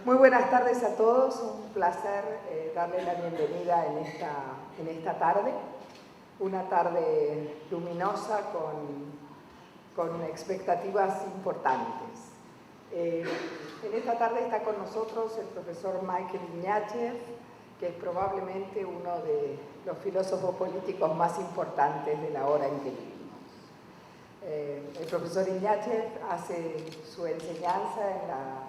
Muy buenas tardes a todos, un placer darles la bienvenida en esta tarde, una tarde luminosa con expectativas importantes. En esta tarde está con nosotros el profesor Michael Ignatieff, que es probablemente uno de los filósofos políticos más importantes de la hora en que vivimos. El profesor Ignatieff hace su enseñanza en la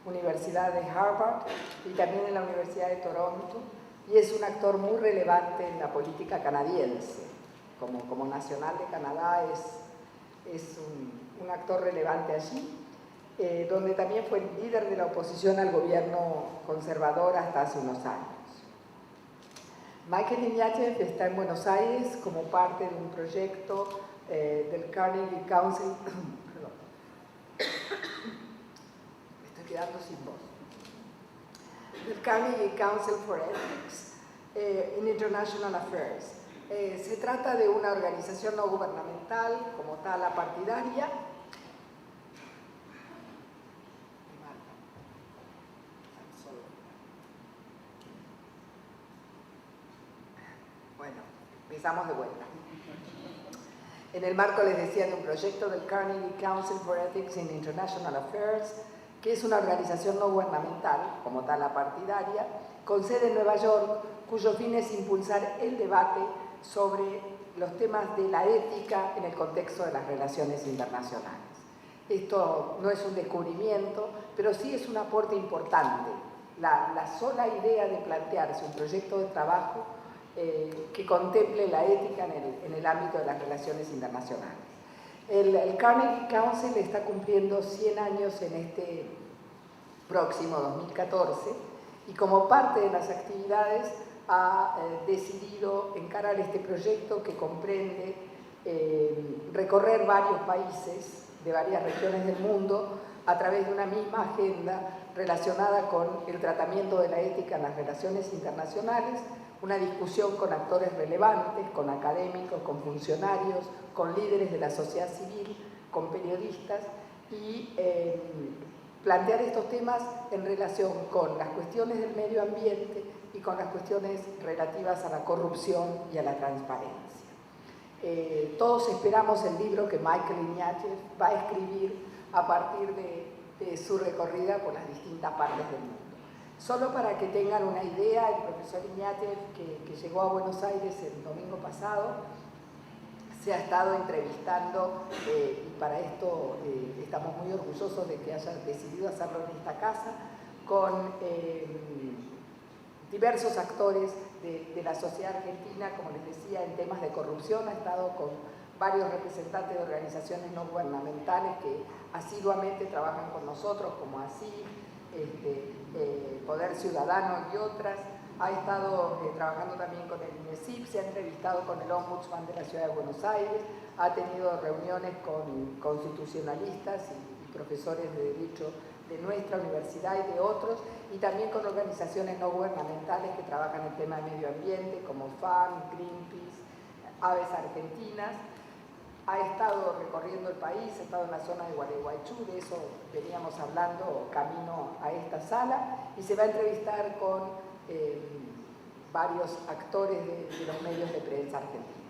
Universidad de Harvard y también en la Universidad de Toronto, y es un actor muy relevante en la política canadiense. Como nacional de Canadá es un actor relevante allí, donde también fue el líder de la oposición al gobierno conservador hasta hace unos años. Michael Ignatieff está en Buenos Aires como parte de un proyecto del Carnegie Council, quedando sin voz, del Carnegie Council for Ethics in International Affairs. Se trata de una organización no gubernamental, como tal apartidaria, bueno, empezamos de vuelta. En el marco, les decía, de un proyecto del Carnegie Council for Ethics in International Affairs, que es una organización no gubernamental, como tal apartidaria, con sede en Nueva York, cuyo fin es impulsar el debate sobre los temas de la ética en el contexto de las relaciones internacionales. Esto no es un descubrimiento, pero sí es un aporte importante. La sola idea de plantearse un proyecto de trabajo que contemple la ética en el ámbito de las relaciones internacionales. El Carnegie Council está cumpliendo 100 años en este próximo 2014 y como parte de las actividades ha decidido encarar este proyecto que comprende recorrer varios países de varias regiones del mundo a través de una misma agenda relacionada con el tratamiento de la ética en las relaciones internacionales, una discusión con actores relevantes, con académicos, con funcionarios, con líderes de la sociedad civil, con periodistas, y plantear estos temas en relación con las cuestiones del medio ambiente y con las cuestiones relativas a la corrupción y a la transparencia. Todos esperamos el libro que Michael Ignatieff va a escribir a partir de su recorrida por las distintas partes del mundo. Solo para que tengan una idea, el profesor Ignatieff, que llegó a Buenos Aires el domingo pasado, se ha estado entrevistando, y para esto estamos muy orgullosos de que haya decidido hacerlo en esta casa, con diversos actores de la sociedad argentina, como les decía, en temas de corrupción. Ha estado con varios representantes de organizaciones no gubernamentales que asiduamente trabajan con nosotros, como así, Poder Ciudadano y otras. Ha estado trabajando también con el INESIP, se ha entrevistado con el Ombudsman de la Ciudad de Buenos Aires, ha tenido reuniones con constitucionalistas y profesores de derecho de nuestra universidad y de otros, y también con organizaciones no gubernamentales que trabajan el tema de medio ambiente, como FAN, Greenpeace, Aves Argentinas. Ha estado recorriendo el país, ha estado en la zona de Gualeguaychú, de eso veníamos hablando camino a esta sala, y se va a entrevistar con varios actores de los medios de prensa argentinos.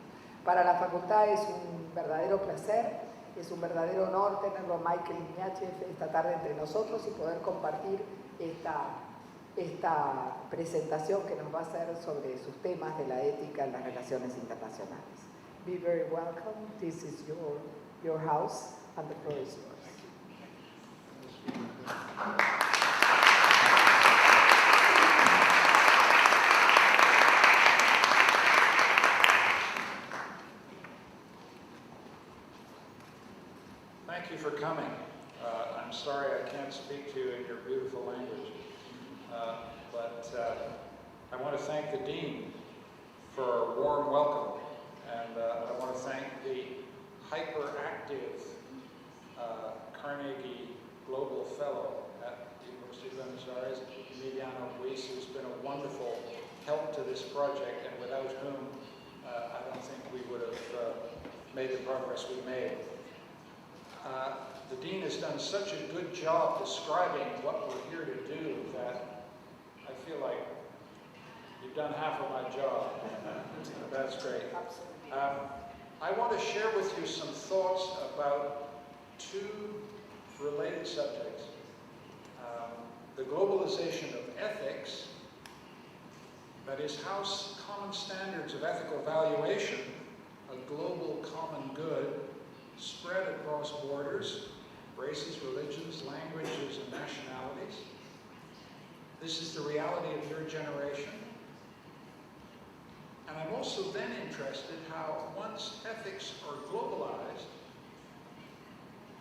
Para la Facultad es un verdadero placer, es un verdadero honor tenerlo a Michael Ignatieff esta tarde entre nosotros y poder compartir esta presentación que nos va a hacer sobre sus temas de la ética en las relaciones internacionales. Be very welcome. This is your house and the floor is yours. Thank you for coming. I'm sorry I can't speak to you in your beautiful language, but I want to thank the Dean for a warm welcome, and I want to thank the hyperactive Carnegie Global Fellow at the University of Buenos Aires, Emiliano Ruiz, who's been a wonderful help to this project, and without whom I don't think we would have made the progress we made. the Dean has done such a good job describing what we're here to do that I feel like you've done half of my job. That's great. I want to share with you some thoughts about two related subjects. The globalization of ethics, that is how common standards of ethical valuation, a global common good, spread across borders, races, religions, languages, and nationalities. This is the reality of your generation. And I'm also then interested how once ethics are globalized,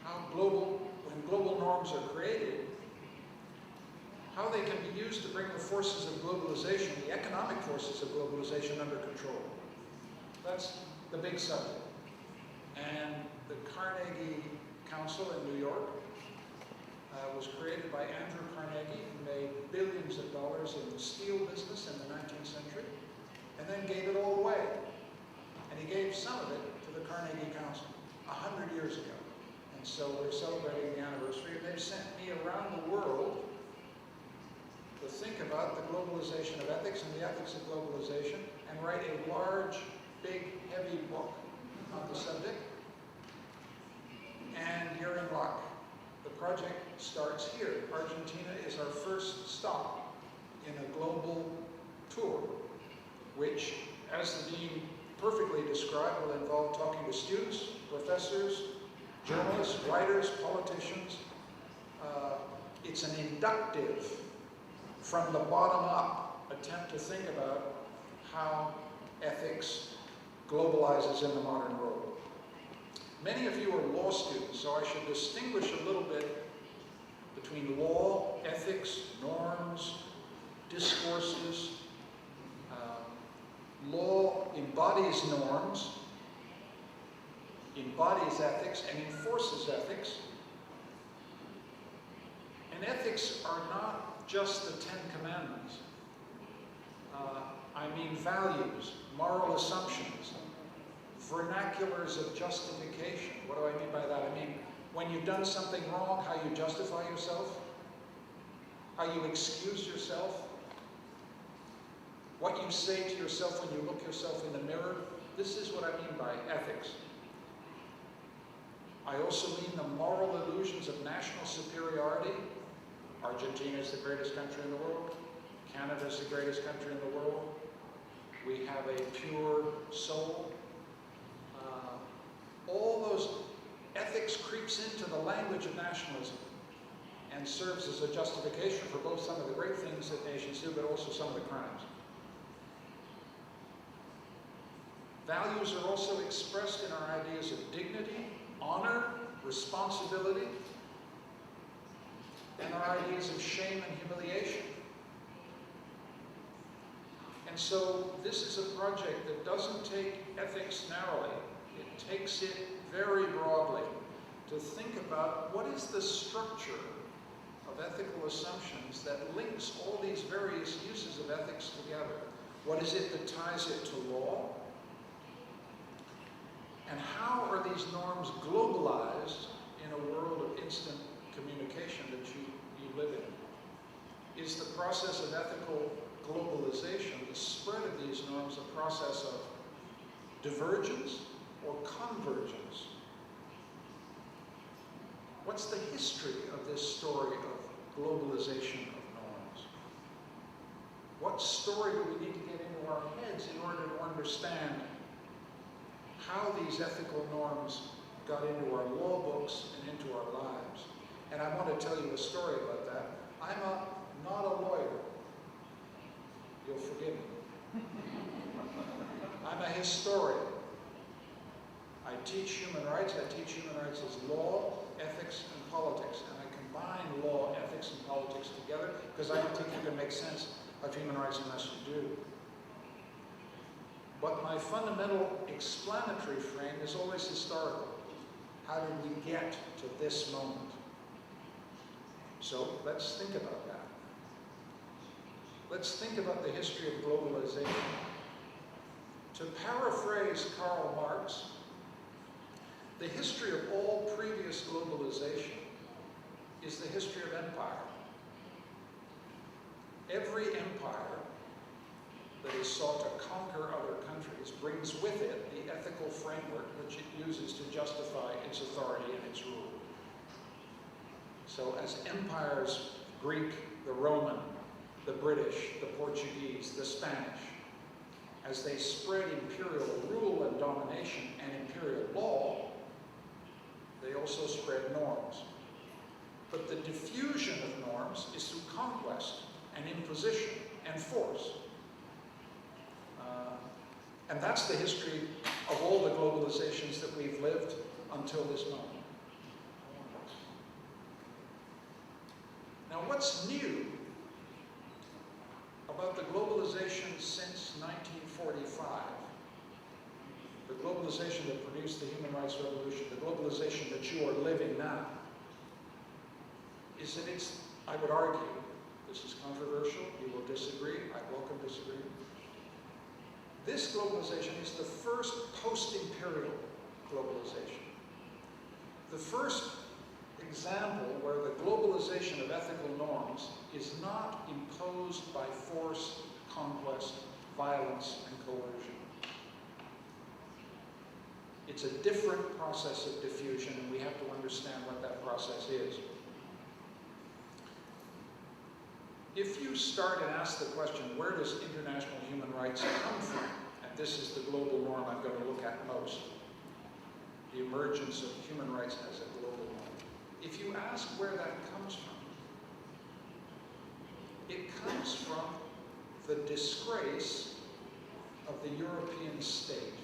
when global norms are created, how they can be used to bring the forces of globalization, the economic forces of globalization, under control. That's the big subject. And the Carnegie Council in New York was created by Andrew Carnegie, who made billions of dollars in the steel business in the 19th century, and then gave it all away. And he gave some of it to the Carnegie Council 100 years ago. And so we're celebrating the anniversary, and they've sent me around the world to think about the globalization of ethics and the ethics of globalization, and write a large, big, heavy book on the subject. And you're in luck. The project starts here. Argentina is our first stop in a global tour, which, as the Dean perfectly described, will involve talking to students, professors, journalists, writers, politicians. It's an inductive, from the bottom up, attempt to think about how ethics globalizes in the modern world. Many of you are law students, so I should distinguish a little bit between law, ethics, norms, discourses. Law embodies norms, embodies ethics, and enforces ethics. And ethics are not just the 10 Commandments. I mean values, moral assumptions, vernaculars of justification. What do I mean by that? I mean, when you've done something wrong, how you justify yourself, how you excuse yourself, what you say to yourself when you look yourself in the mirror. This is what I mean by ethics. I also mean the moral illusions of national superiority. Argentina is the greatest country in the world. Canada is the greatest country in the world. We have a pure soul. All those ethics creeps into the language of nationalism and serves as a justification for both some of the great things that nations do, but also some of the crimes. Values are also expressed in our ideas of dignity, honor, responsibility, and our ideas of shame and humiliation. And so this is a project that doesn't take ethics narrowly. It takes it very broadly to think about what is the structure of ethical assumptions that links all these various uses of ethics together. What is it that ties it to law? And how are these norms globalized in a world of instant communication that you live in? Is the process of ethical globalization, the spread of these norms, a process of divergence or convergence? What's the history of this story of globalization of norms? What story do we need to get into our heads in order to understand how these ethical norms got into our law books and into our lives? And I want to tell you a story about that. I'm not a lawyer. You'll forgive me. I'm a historian. I teach human rights. I teach human rights as law, ethics, and politics. And I combine law, ethics, and politics together because I don't think you can make sense of human rights unless you do. But my fundamental explanatory frame is always historical. How did we get to this moment? So let's think about that. Let's think about the history of globalization. To paraphrase Karl Marx, The history of all previous globalization is the history of empire. Every empire that has sought to conquer other countries brings with it the ethical framework which it uses to justify its authority and its rule. So as empires, Greek, the Roman, the British, the Portuguese, the Spanish, as they spread imperial rule and domination and imperial law, they also spread norms. But the diffusion of norms is through conquest and imposition and force. And that's the history of all the globalizations that we've lived until this moment. Now, what's new about the globalization since 1945, the globalization that produced the Human Rights Revolution, the globalization that you are living now, is that it's, I would argue, this is controversial, you will disagree, I welcome disagreement. This globalization is the first post-imperial globalization. The first example where the globalization of ethical norms is not imposed by force, conquest, violence, and coercion. It's a different process of diffusion, and we have to understand what that process is. If you start and ask the question, where does international human rights come from? And this is the global norm I'm going to look at most. The emergence of human rights as a global norm. If you ask where that comes from, it comes from the disgrace of the European state.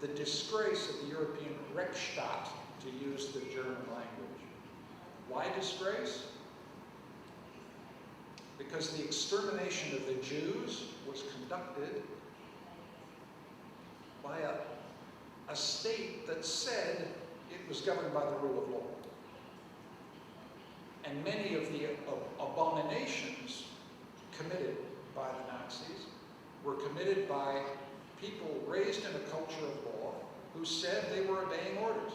The disgrace of the European Rechtsstaat, to use the German language. Why disgrace? Because the extermination of the Jews was conducted by a state that said it was governed by the rule of law. And many of the abominations committed by the Nazis were committed by people raised in a culture of law who said they were obeying orders.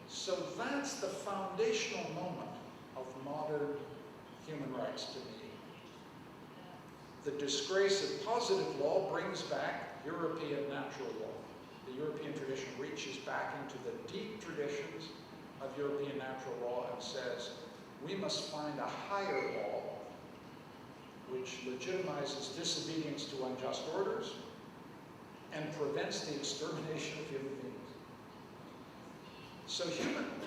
So that's the foundational moment of modern human rights to me. The disgrace of positive law brings back European natural law. The European tradition reaches back into the deep traditions of European natural law and says, we must find a higher law which legitimizes disobedience to unjust orders and prevents the extermination of human beings. So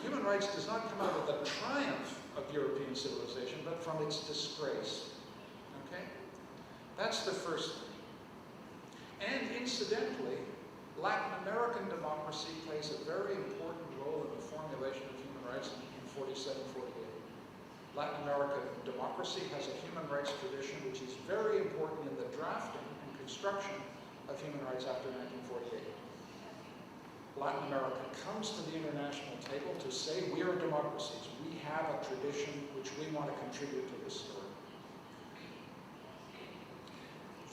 human rights does not come out of the triumph of European civilization, but from its disgrace. Okay? That's the first thing. And incidentally, Latin American democracy plays a very important role in the formulation of human rights in 47, 48. Latin American democracy has a human rights tradition which is very important in the drafting and construction of human rights after 1948. Latin America comes to the international table to say we are democracies. We have a tradition which we want to contribute to this story.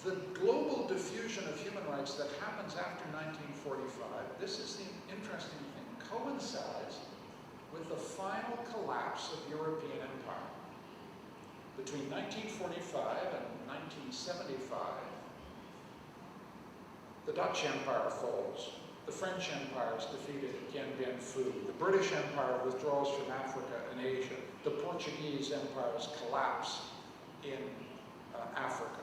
The global diffusion of human rights that happens after 1945, this is the interesting thing, coincides with the final collapse of European empire. Between 1945 and 1975, the Dutch Empire falls. The French Empire is defeated at Quien, the British Empire withdraws from Africa and Asia. The Portuguese empires collapse in Africa.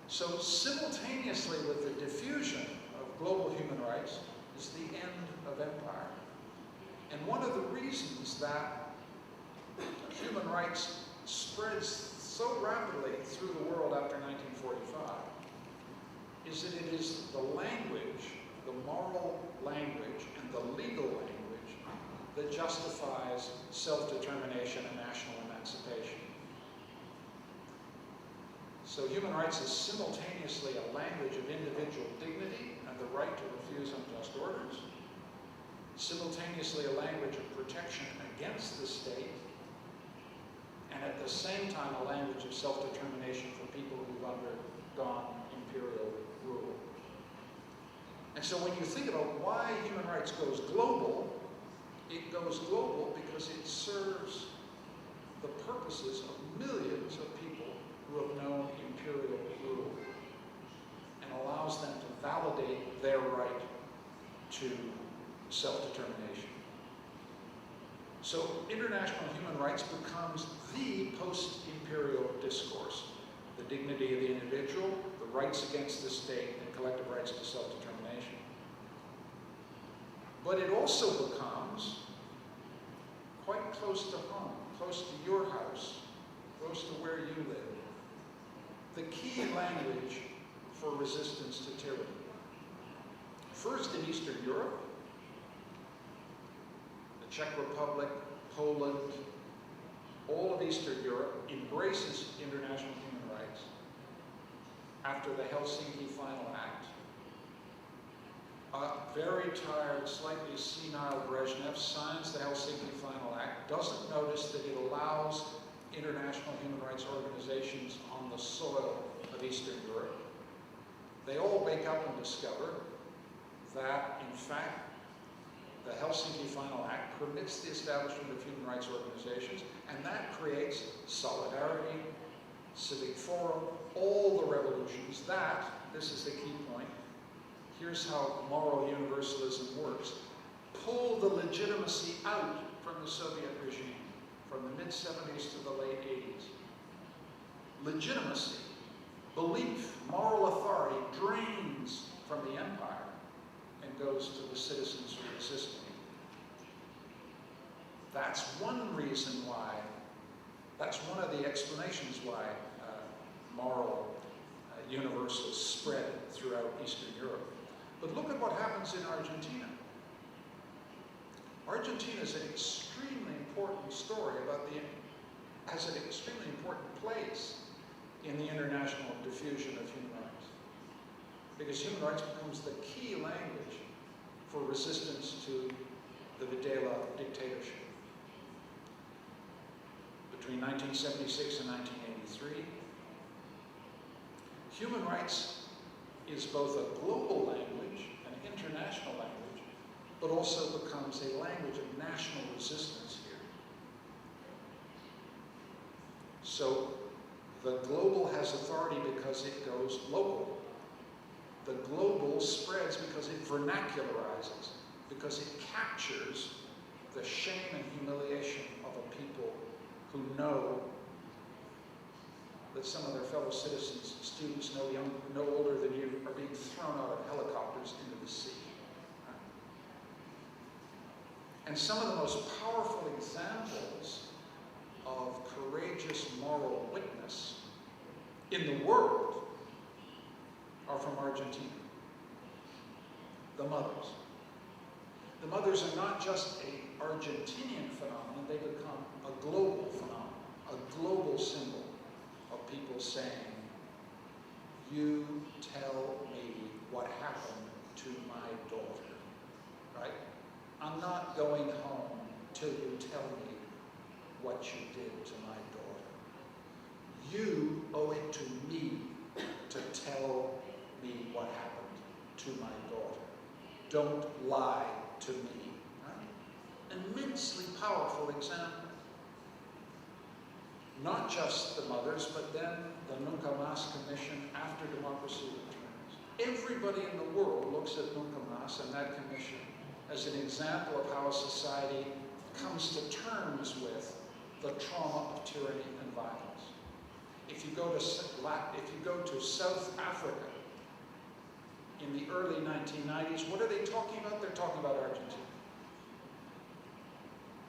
So simultaneously with the diffusion of global human rights is the end of empire. And one of the reasons that human rights spreads so rapidly through the world after 1945 is that it is the language, the moral language, and the legal language that justifies self-determination and national emancipation. So human rights is simultaneously a language of individual dignity and the right to refuse unjust orders, simultaneously a language of protection against the state, and at the same time a language of self-determination for people who've undergone imperial rule. And so when you think about why human rights goes global, it goes global because it serves the purposes of millions of people who have known imperial rule and allows them to validate their right to self-determination. So international human rights becomes the post-imperial discourse. The dignity of the individual, the rights against the state, and collective rights to self-determination. But it also becomes quite close to home, close to your house, close to where you live. The key language for resistance to tyranny. First in Eastern Europe, the Czech Republic, Poland, all of Eastern Europe embraces international human rights after the Helsinki Final Act. A very tired, slightly senile Brezhnev signs the Helsinki Final Act, doesn't notice that it allows international human rights organizations on the soil of Eastern Europe. They all wake up and discover that, in fact, the Helsinki Final Act permits the establishment of human rights organizations, and that creates Solidarity, Civic Forum, all the revolutions that, this is the key point, here's how moral universalism works, pull the legitimacy out from the Soviet regime, from the mid-70s to the late 80s. Legitimacy, belief, moral authority drains from the empire and goes to the citizens who are resisting. That's one reason why, that's one of the explanations why moral universals spread throughout Eastern Europe. But look at what happens in Argentina. Argentina is an extremely important story has an extremely important place in the international diffusion of human rights. Because human rights becomes the key language for resistance to the Videla dictatorship. Between 1976 and 1983, human rights is both a global language, an international language, but also becomes a language of national resistance here. So the global has authority because it goes local. The global spreads because it vernacularizes, because it captures the shame and humiliation of a people who know that some of their fellow citizens, students no older than you, are being thrown out of helicopters into the sea. And some of the most powerful examples of courageous moral witness in the world are from Argentina. The mothers. The mothers are not just an Argentinian phenomenon, they become a global phenomenon, a global symbol of people saying, you tell me what happened to my daughter, right? I'm not going home till you tell me what you did to my daughter. You owe it to me to tell me what happened to my daughter. Don't lie to me. Right? Immensely powerful example. Not just the mothers, but then the Nunca Más Commission after democracy returns. Everybody in the world looks at Nunca Más and that commission as an example of how a society comes to terms with the trauma of tyranny and violence. If you go to South Africa in the early 1990s, what are they talking about? They're talking about Argentina.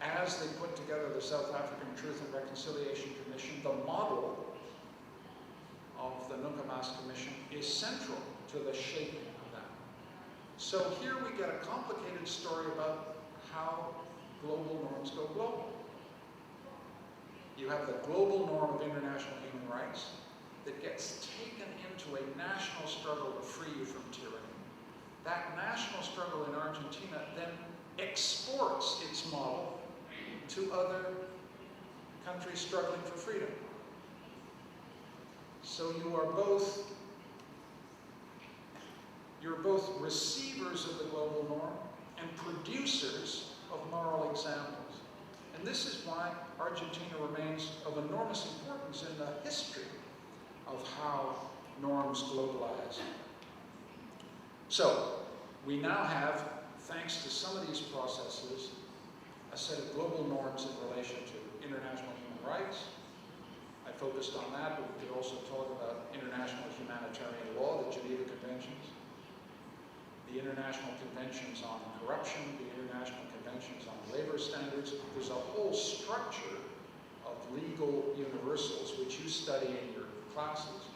As they put together the South African Truth and Reconciliation Commission, the model of the Nunca Más Commission is central to the shaping of that. So here we get a complicated story about how global norms go global. You have the global norm of international human rights that gets taken into a national struggle to free you from tyranny. That national struggle in Argentina then exports its model to other countries struggling for freedom. So you are both You're both receivers of the global norm and producers of moral examples. And this is why Argentina remains of enormous importance in the history of how norms globalize. So, we now have, thanks to some of these processes, a set of global norms in relation to international human rights. I focused on that, but we could also talk about international humanitarian law, the Geneva Conventions, the International Conventions on Corruption, the International Conventions on Labor Standards. There's a whole structure of legal universals which you study in your classes.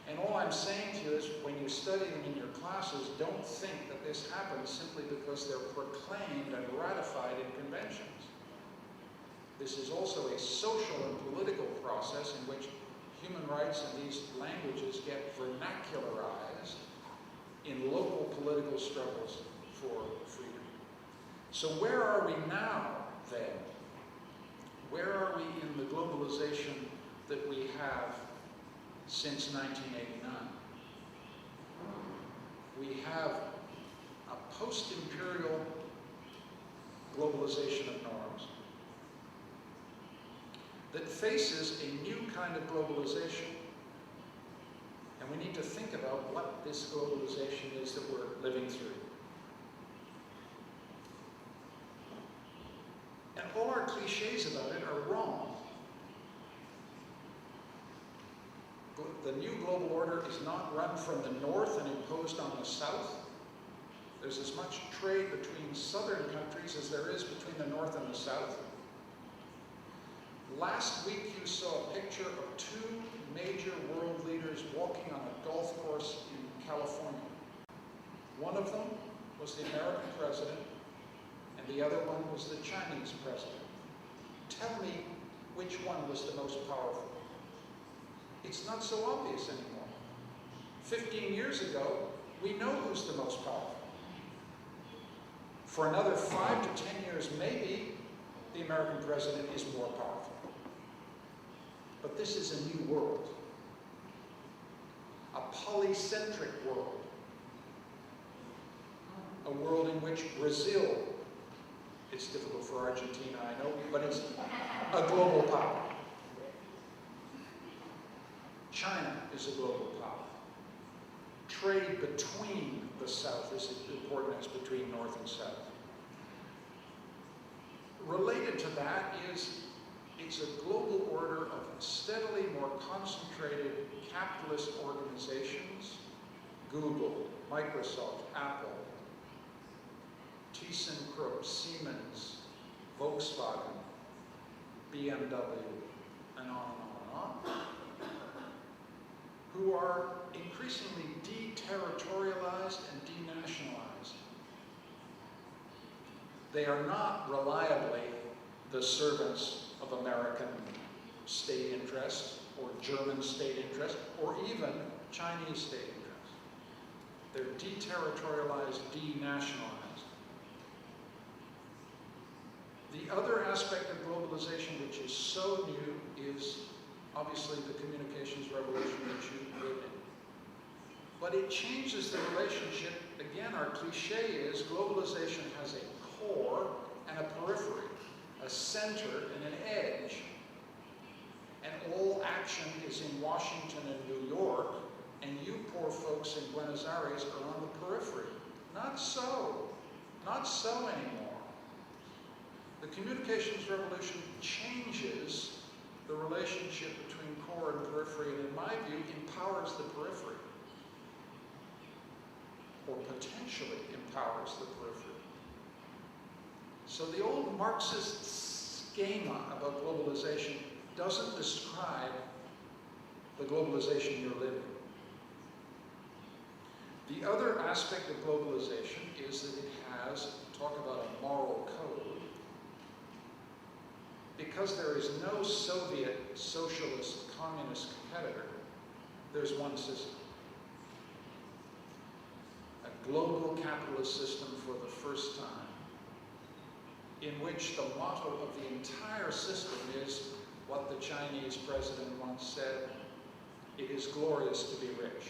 And all I'm saying to you is, when you study them in your classes, don't think that this happens simply because they're proclaimed and ratified in conventions. This is also a social and political process in which human rights and these languages get vernacularized in local political struggles for freedom. So where are we now, then? Where are we in the globalization that we have since 1989? We have a post-imperial globalization of norms that faces a new kind of globalization. And we need to think about what this globalization is that we're living through. And all our cliches about it are wrong. The new global order is not run from the north and imposed on the south. There's as much trade between southern countries as there is between the north and the south. Last week you saw a picture of two major world leaders walking on a golf course in California. One of them was the American president, and the other one was the Chinese president. Tell me which one was the most powerful. It's not so obvious anymore. 15 years ago, we know who's the most powerful. For another 5 to 10 years, maybe the American president is more powerful. But this is a new world. A polycentric world. A world in which Brazil, it's difficult for Argentina, I know, but it's a global power. China is a global power. Trade between the South is as important as between North and South. Related to that is, it's a global order of steadily more concentrated capitalist organizations, Google, Microsoft, Apple, ThyssenKrupp, Siemens, Volkswagen, BMW, and on and on and on, who are increasingly deterritorialized and denationalized. They are not reliably the servants of American state interest, or German state interest, or even Chinese state interest. They're deterritorialized, denationalized. The other aspect of globalization which is so new is obviously the communications revolution that you live in. But it changes the relationship. Again, our cliche is globalization has a core and a periphery, a center and an edge. And all action is in Washington and New York, and you poor folks in Buenos Aires are on the periphery. Not so. Not so anymore. The communications revolution changes the relationship between core and periphery, and in my view, empowers the periphery. Or potentially empowers the periphery. So the old Marxist schema about globalization doesn't describe the globalization you're living. The other aspect of globalization is that it has, talk about a moral code, because there is no Soviet, socialist, communist competitor, there's one system. A global capitalist system for the first time, in which the motto of the entire system is what the Chinese president once said, it is glorious to be rich.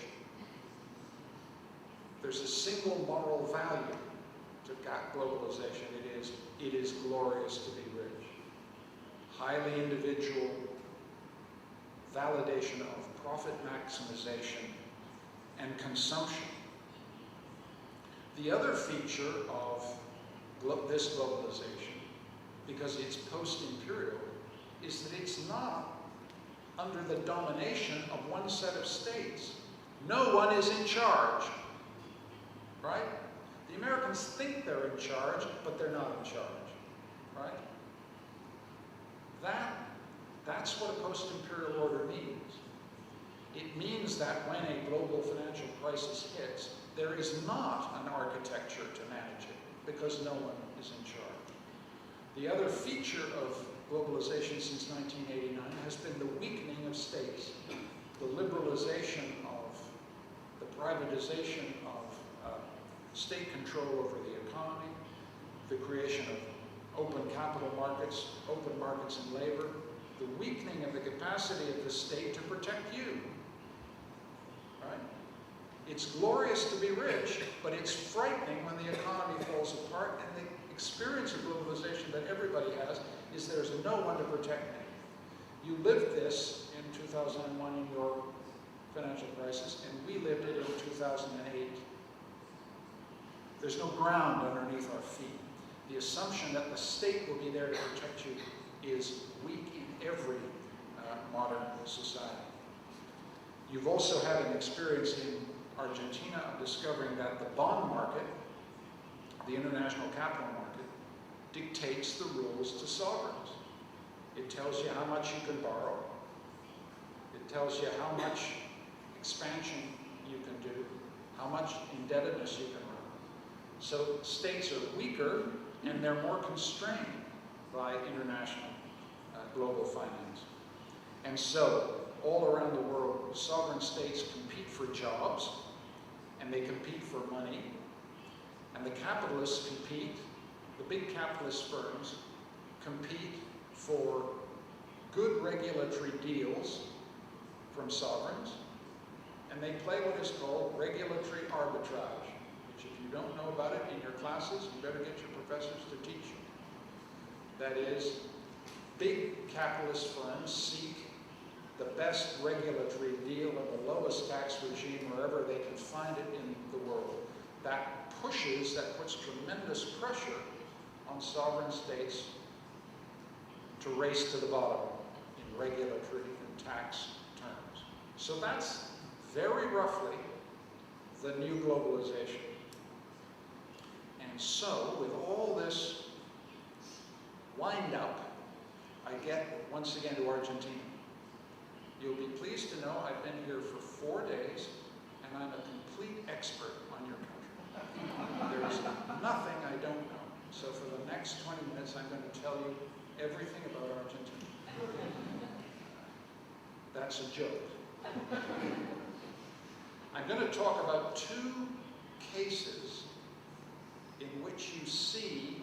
there's a single moral value to globalization. It is glorious to be rich. Highly individual validation of profit maximization and consumption. The other feature of this globalization, because it's post-imperial, is that it's not under the domination of one set of states. No one is in charge, right? The Americans think they're in charge, but they're not in charge, right? That's what a post-imperial order means. It means that when a global financial crisis hits, there is not an architecture to manage it, because no one is in charge. The other feature of globalization since 1989 has been the weakening of states, the liberalization of, the privatization of state control over the economy, the creation of open capital markets, open markets in labor, the weakening of the capacity of the state to protect you, right? It's glorious to be rich, but it's frightening when the economy falls apart, and the experience of globalization that everybody has is there's no one to protect me. You lived this in 2001 in your financial crisis, and we lived it in 2008. There's no ground underneath our feet. The assumption that the state will be there to protect you is weak in every modern society. You've also had an experience in Argentina of discovering that the bond market, the international capital market, dictates the rules to sovereigns. It tells you how much you can borrow. It tells you how much expansion you can do, how much indebtedness you can run. So states are weaker and they're more constrained by international global finance. And so, all around the world, sovereign states compete for jobs, and they compete for money, and the capitalists compete, the big capitalist firms compete for good regulatory deals from sovereigns, and they play what is called regulatory arbitrage, which if you don't know about it in your classes, you better get your professors to teach you. That is, big capitalist firms seek the best regulatory deal and the lowest tax regime wherever they can find it in the world. That puts tremendous pressure on sovereign states to race to the bottom in regulatory and tax terms. So that's very roughly the new globalization. And so, with all this wind-up, I get once again to Argentina. You'll be pleased to know I've been here for 4 days, and I'm a complete expert on your country. There's nothing I don't know. So for the next 20 minutes, I'm going to tell you everything about Argentina. That's a joke. I'm going to talk about 2 cases in which you see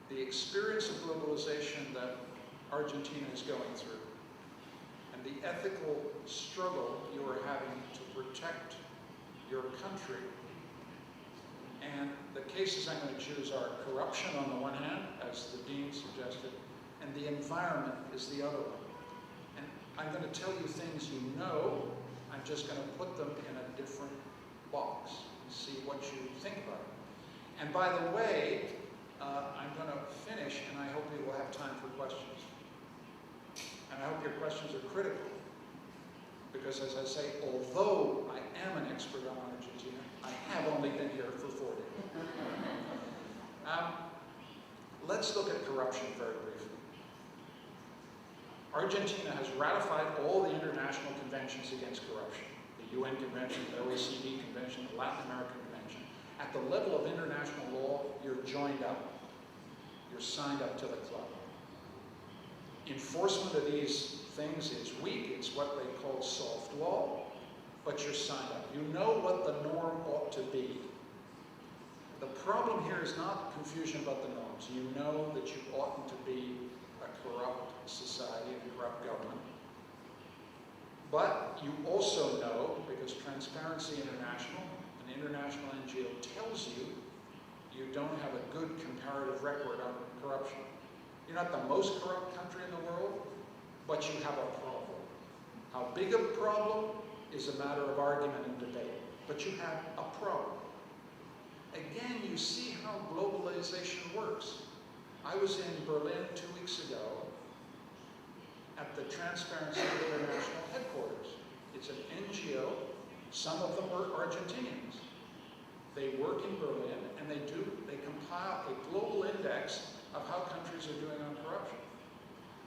the experience of globalization that Argentina is going through, and the ethical struggle you are having to protect your country. And the cases I'm going to choose are corruption on the one hand, as the dean suggested, and the environment is the other one. And I'm going to tell you things you know, I'm just going to put them in a different box and see what you think about it. And by the way, I'm going to finish, and I hope we will have time for questions. And I hope your questions are critical, because as I say, although I am an expert on Argentina, I have only been here for 4 days. Let's look at corruption very briefly. Argentina has ratified all the international conventions against corruption, the UN Convention, the OECD Convention, the Latin American Convention. At the level of international law, you're joined up. You're signed up to the club. Enforcement of these things is weak. It's what they call soft law, but you're signed up. You know what the norm ought to be. The problem here is not confusion about the norms. You know that you oughtn't to be a corrupt society, a corrupt government. But you also know, because Transparency International, an international NGO, tells you you don't have a good comparative record on corruption. You're not the most corrupt country in the world, but you have a problem. How big a problem is a matter of argument and debate, but you have a problem. Again, you see how globalization works. I was in Berlin 2 weeks ago at the Transparency International headquarters. It's an NGO. Some of them were Argentinians. They work in Berlin, and they compile a global index of how countries are doing on corruption.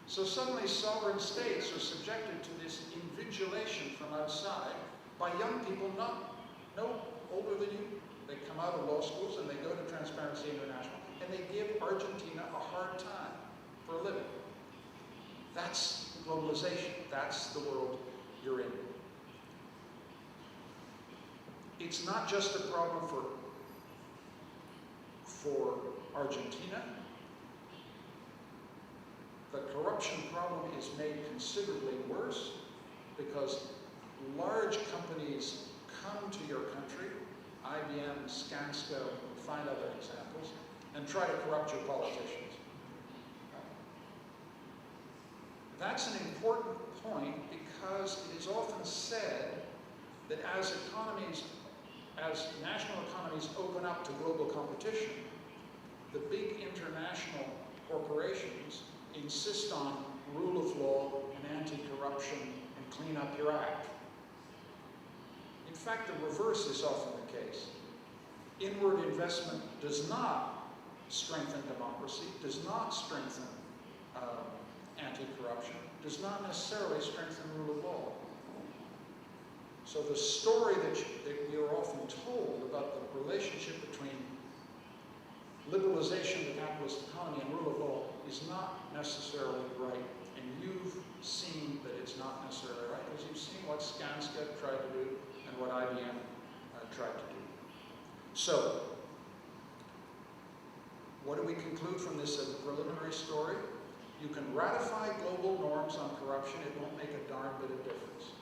So suddenly sovereign states are subjected to this invigilation from outside by young people no older than you. They come out of law schools and they go to Transparency International and they give Argentina a hard time for a living. That's globalization. That's the world you're in. It's not just a problem for Argentina. The corruption problem is made considerably worse because large companies come to your country, IBM, Skanska, find other examples, and try to corrupt your politicians. That's an important point because it is often said that as national economies open up to global competition, the big international corporations insist on rule of law and anti-corruption and clean up your act. In fact, the reverse is often the case. Inward investment does not strengthen democracy, does not strengthen anti-corruption, does not necessarily strengthen rule of law. So the story that we are often told about the relationship between liberalization of the capitalist economy and rule of law is not necessarily right. And you've seen that it's not necessarily right, because you've seen what Skanska tried to do and what IBM tried to do. So, what do we conclude from this as a preliminary story? You can ratify global norms on corruption, it won't make a darn bit of difference.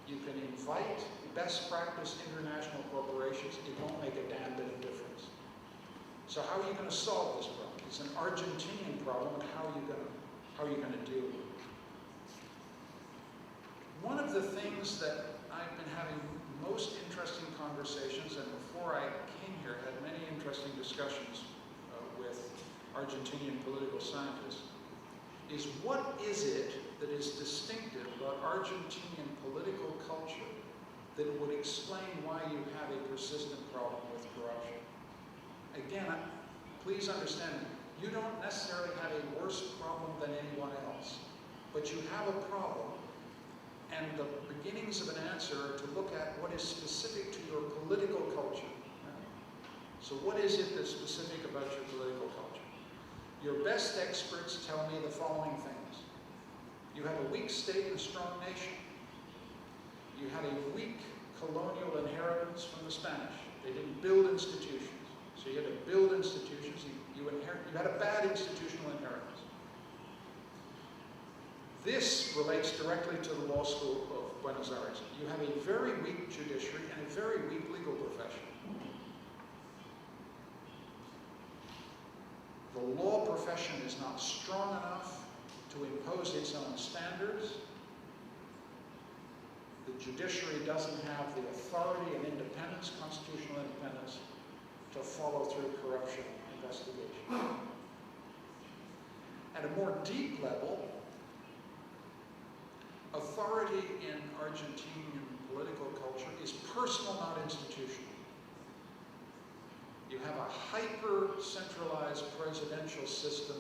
You can invite best practice international corporations, it won't make a damn bit of difference. So how are you going to solve this problem? It's an Argentinian problem, and how are you going to deal with it? One of the things that I've been having most interesting conversations, and before I came here had many interesting discussions with Argentinian political scientists, is what is it that is distinctive about Argentinian political culture that would explain why you have a persistent problem with corruption? Again, please understand, you don't necessarily have a worse problem than anyone else, but you have a problem, and the beginnings of an answer are to look at what is specific to your political culture. So what is it that's specific about your political culture? Your best experts tell me the following things. You have a weak state and strong nation. You had a weak colonial inheritance from the Spanish. They didn't build institutions. So you had to build institutions. You had a bad institutional inheritance. This relates directly to the law school of Buenos Aires. You have a very weak judiciary and a very weak legal profession. The law profession is not strong enough to impose its own standards. The judiciary doesn't have the authority and independence, constitutional independence, to follow through corruption investigation. At a more deep level, authority in Argentinian political culture is personal, not institutional. You have a hyper-centralized presidential system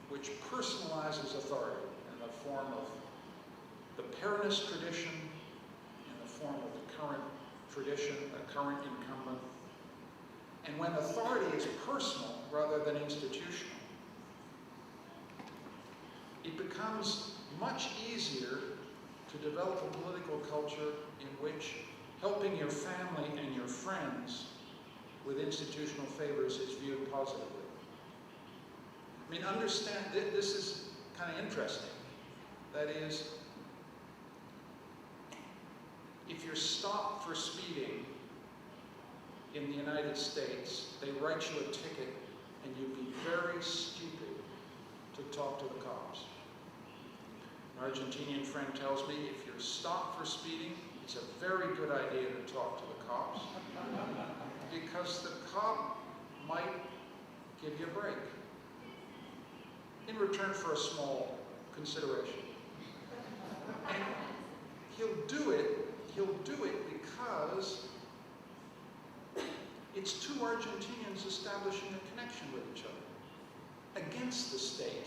which personalizes authority in the form of the Peronist tradition, in the form of the current tradition, the current incumbent. And when authority is personal rather than institutional, it becomes much easier to develop a political culture in which helping your family and your friends with institutional favors is viewed positively. I mean, understand, this is kind of interesting. That is, if you're stopped for speeding in the United States, they write you a ticket and you'd be very stupid to talk to the cops. An Argentinian friend tells me if you're stopped for speeding, it's a very good idea to talk to the cops because the cop might give you a break in return for a small consideration. And he'll do it because it's two Argentinians establishing a connection with each other against the state.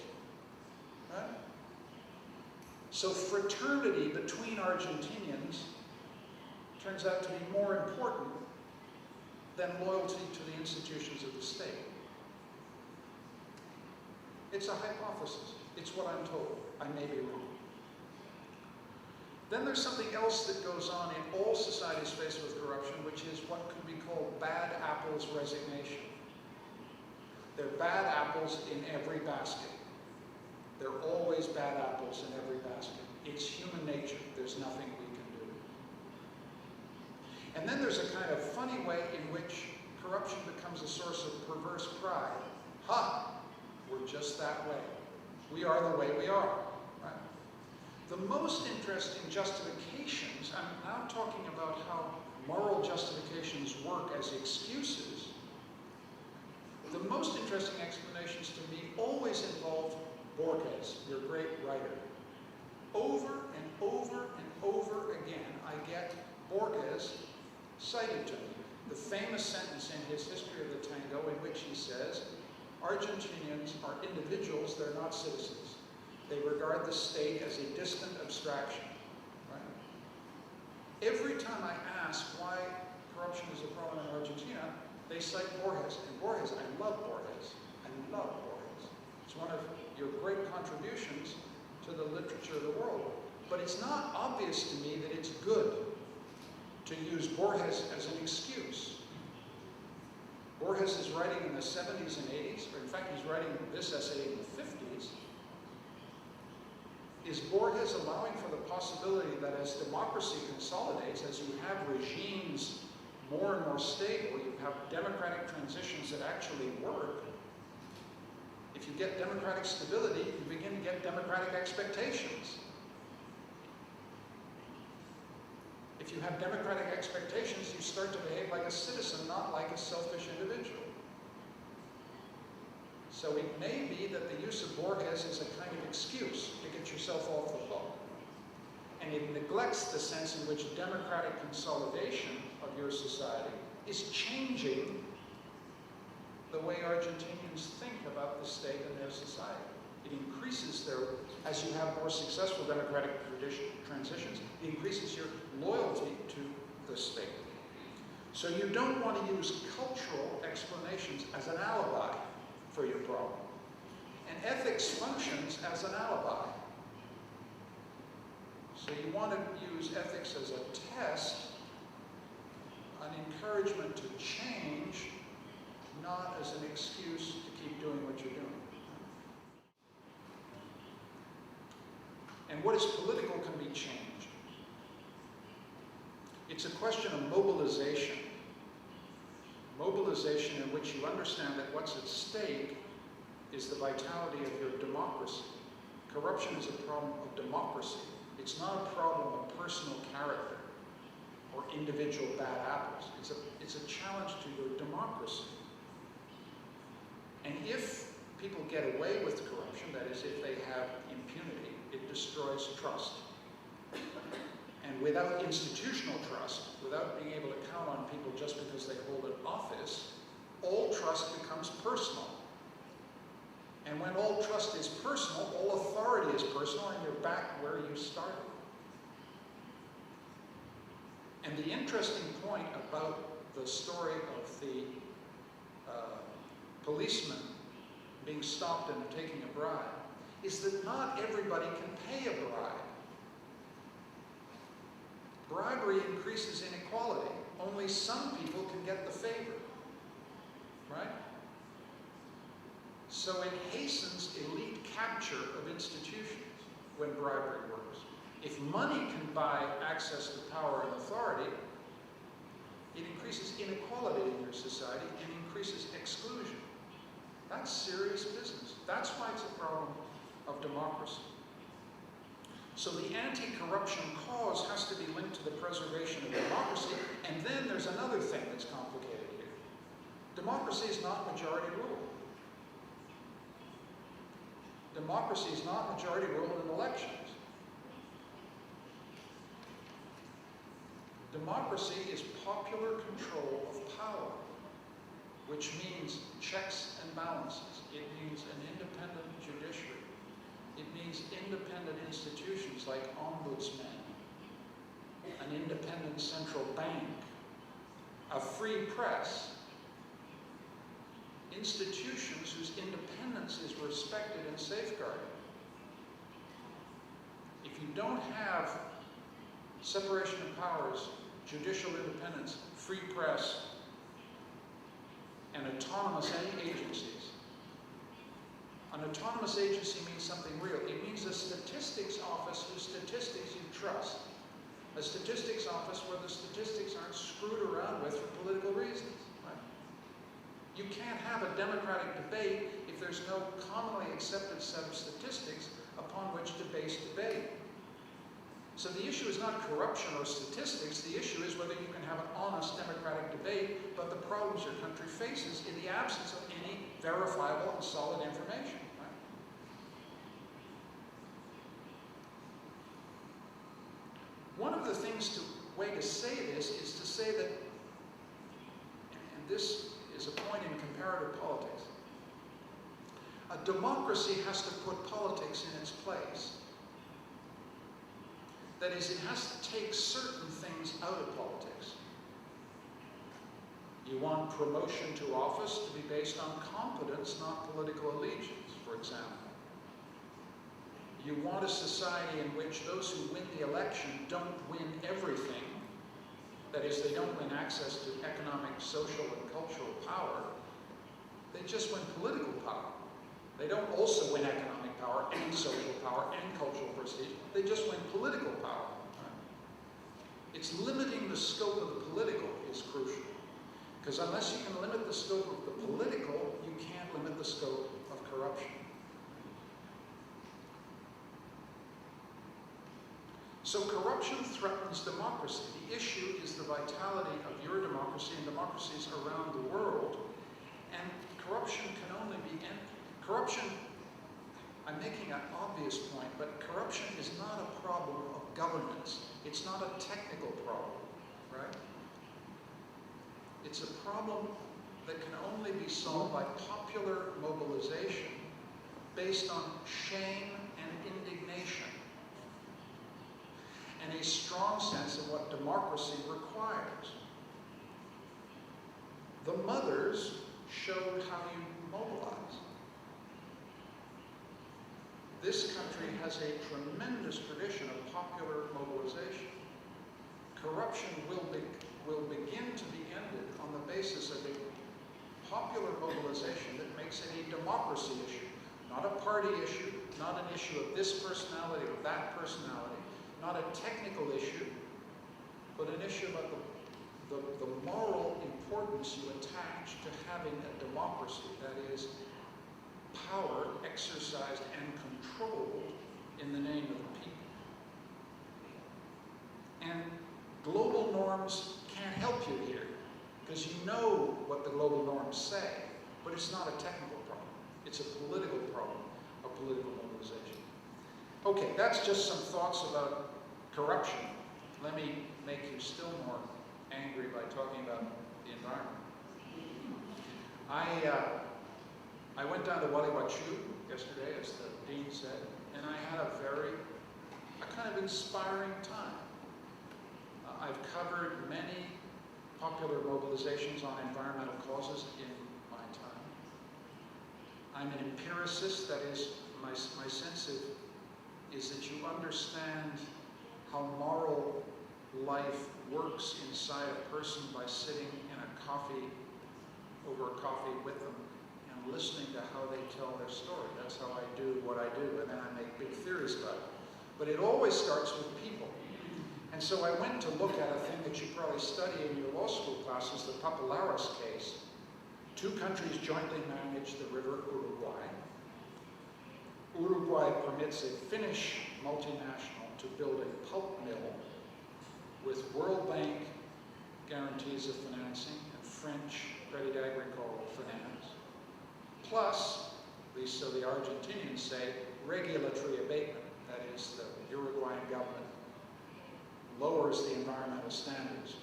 Right? So fraternity between Argentinians turns out to be more important than loyalty to the institutions of the state. It's a hypothesis. It's what I'm told. I may be wrong. Then there's something else that goes on in all societies faced with corruption, which is what could be called bad apples resignation. There are bad apples in every basket. There are always bad apples in every basket. It's human nature. There's nothing we can do. And then there's a kind of funny way in which corruption becomes a source of perverse pride. Ha! We're just that way. We are the way we are. Right? The most interesting justifications, I'm now talking about how moral justifications work as excuses. The most interesting explanations to me always involve Borges, your great writer. Over and over and over again, I get Borges cited to me. The famous sentence in his History of the Tango in which he says, Argentinians are individuals, they're not citizens. They regard the state as a distant abstraction. Right? Every time I ask why corruption is a problem in Argentina, they cite Borges. And Borges, I love Borges. I love Borges. It's one of your great contributions to the literature of the world. But it's not obvious to me that it's good to use Borges as an excuse. Borges is writing in the 70s and 80s, or in fact he's writing this essay in the 50s. Is Borges allowing for the possibility that as democracy consolidates, as you have regimes more and more stable, you have democratic transitions that actually work, if you get democratic stability, you begin to get democratic expectations. If you have democratic expectations, you start to behave like a citizen, not like a selfish individual. So it may be that the use of Borges is a kind of excuse to get yourself off the hook. And it neglects the sense in which democratic consolidation of your society is changing the way Argentinians think about the state and their society. It increases their, as you have more successful democratic transitions, it increases your loyalty to the state. So you don't want to use cultural explanations as an alibi for your problem. And ethics functions as an alibi. So you want to use ethics as a test, an encouragement to change, not as an excuse to keep doing what you're doing. And what is political can be changed. It's a question of mobilization. Mobilization in which you understand that what's at stake is the vitality of your democracy. Corruption is a problem of democracy. It's not a problem of personal character or individual bad apples. It's a challenge to your democracy. And if people get away with corruption, that is, if they have impunity, it destroys trust. And without institutional trust, without being able to count on people just because they hold an office, all trust becomes personal. And when all trust is personal, all authority is personal, and you're back where you started. And the interesting point about the story of the policeman being stopped and taking a bribe is that not everybody can pay a bribe. Bribery increases inequality. Only some people can get the favor, right? So it hastens elite capture of institutions when bribery works. If money can buy access to power and authority, it increases inequality in your society and increases exclusion. That's serious business. That's why it's a problem of democracy. So the anti-corruption cause has to be linked to the preservation of democracy, and then there's another thing that's complicated here. Democracy is not majority rule. Democracy is not majority rule in elections. Democracy is popular control of power, which means checks and balances. It means an independent judiciary. It means independent institutions like ombudsmen, an independent central bank, a free press, institutions whose independence is respected and safeguarded. If you don't have separation of powers, judicial independence, free press, and autonomous agencies. An autonomous agency means something real. It means a statistics office whose statistics you trust. A statistics office where the statistics aren't screwed around with for political reasons. Right? You can't have a democratic debate if there's no commonly accepted set of statistics upon which to base debate. So the issue is not corruption or statistics, the issue is whether you can have an honest democratic debate about the problems your country faces in the absence of any verifiable and solid information. Right? One of the way to say this is to say that, and this is a point in comparative politics, a democracy has to put politics in its place. That is, it has to take certain things out of politics. You want promotion to office to be based on competence, not political allegiance, for example. You want a society in which those who win the election don't win everything. That is, they don't win access to economic, social, and cultural power. They just win political power. They don't also win economic power and social power and cultural prestige. They just win political power. It's limiting the scope of the political is crucial. Because unless you can limit the scope of the political, you can't limit the scope of corruption. So corruption threatens democracy. The issue is the vitality of your democracy and democracies around the world. And corruption can only be ended. Corruption, I'm making an obvious point, but corruption is not a problem of governance. It's not a technical problem, right? It's a problem that can only be solved by popular mobilization based on shame and indignation and a strong sense of what democracy requires. The mothers showed how you mobilize. This country has a tremendous tradition of popular mobilization. Corruption will begin to be ended on the basis of a popular mobilization that makes it a democracy issue, not a party issue, not an issue of this personality or that personality, not a technical issue, but an issue about the moral importance you attach to having a democracy, that is, power exercised and controlled in the name of the people. And global norms can't help you here, because you know what the global norms say, but it's not a technical problem. It's a political problem of political mobilization. Okay, that's just some thoughts about corruption. Let me make you still more angry by talking about the environment. I went down to Waliwachu yesterday, as the dean said, and I had a kind of inspiring time. I've covered many popular mobilizations on environmental causes in my time. I'm an empiricist, that is, my sense is that you understand how moral life works inside a person by sitting in over coffee with them, listening to how they tell their story. That's how I do what I do, and then I make big theories about it. But it always starts with people. And so I went to look at a thing that you probably study in your law school classes, the Popularis case. Two countries jointly manage the river Uruguay. Uruguay permits a Finnish multinational to build a pulp mill with World Bank guarantees of financing and French Crédit Agricole finance. Plus, at least so the Argentinians say, regulatory abatement. That is, the Uruguayan government lowers the environmental standards.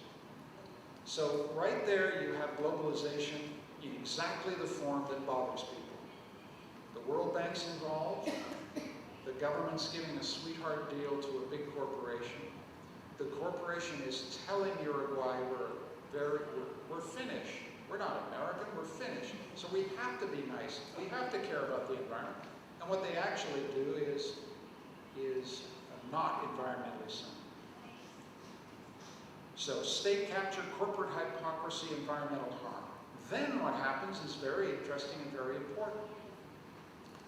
So right there you have globalization in exactly the form that bothers people. The World Bank's involved, the government's giving a sweetheart deal to a big corporation. The corporation is telling Uruguay we're Finnish. We're not American, we're Finnish. So we have to be nice. We have to care about the environment. And what they actually do is not environmentally sound. So state capture, corporate hypocrisy, environmental harm. Then what happens is very interesting and very important.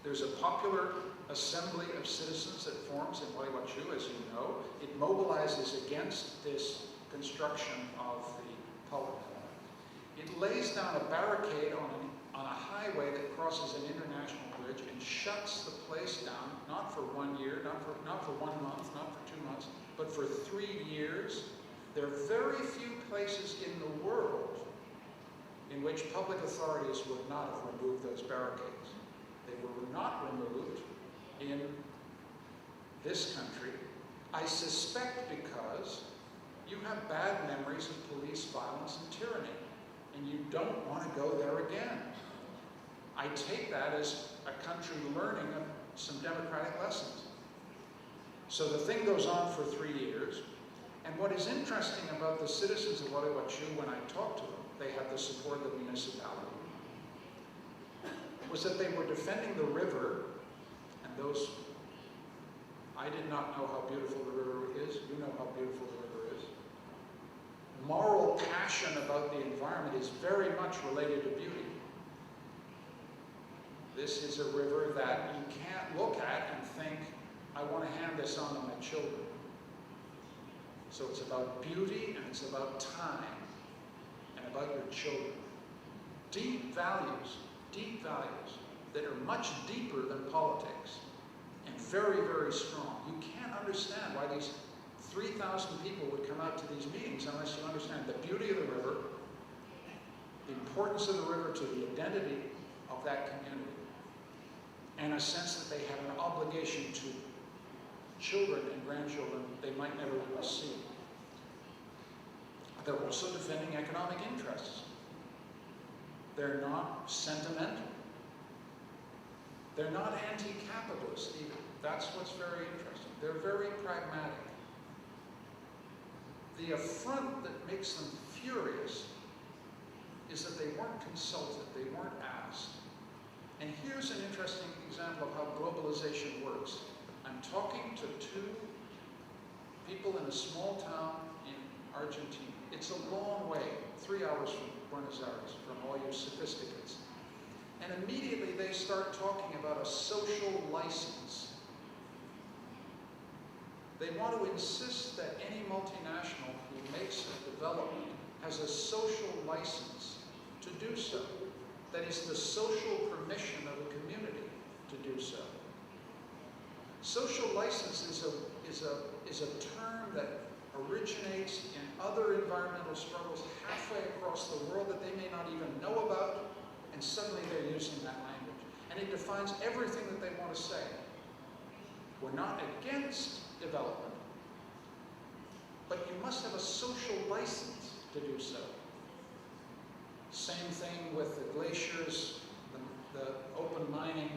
There's a popular assembly of citizens that forms in Gualeguaychú, as you know. It mobilizes against this construction of the pulp mill. It lays down a barricade on a highway that crosses an international bridge and shuts the place down, not for 1 year, not for 1 month, not for 2 months, but for 3 years. There are very few places in the world in which public authorities would not have removed those barricades. They were not removed in this country, I suspect because you have bad memories of police violence and tyranny, and you don't want to go there again. I take that as a country learning some democratic lessons. So the thing goes on for 3 years, and what is interesting about the citizens of Gualeguaychú, when I talked to them, they had the support of the municipality, was that they were defending the river, and those, I did not know how beautiful the river is, you know how beautiful the river is. Moral passion about the environment is very much related to beauty. This is a river that you can't look at and think, I want to hand this on to my children. So it's about beauty and it's about time and about your children. Deep values that are much deeper than politics and very, very strong. You can't understand why these 3,000 people would come out to these meetings unless you understand the beauty of the river, the importance of the river to the identity of that community, and a sense that they have an obligation to children and grandchildren they might never want to see. They're also defending economic interests. They're not sentimental. They're not anti-capitalist either. That's what's very interesting. They're very pragmatic. The affront that makes them furious is that they weren't consulted, they weren't asked. And here's an interesting example of how globalization works. I'm talking to 2 people in a small town in Argentina. It's a long way, 3 hours from Buenos Aires, from all you sophisticates. And immediately they start talking about a social license. They want to insist that any multinational who makes a development has a social license to do so. That is the social permission of a community to do so. Social license is a term that originates in other environmental struggles halfway across the world that they may not even know about, and suddenly they're using that language. And it defines everything that they want to say. We're not against development, but you must have a social license to do so. Same thing with the glaciers, the open mining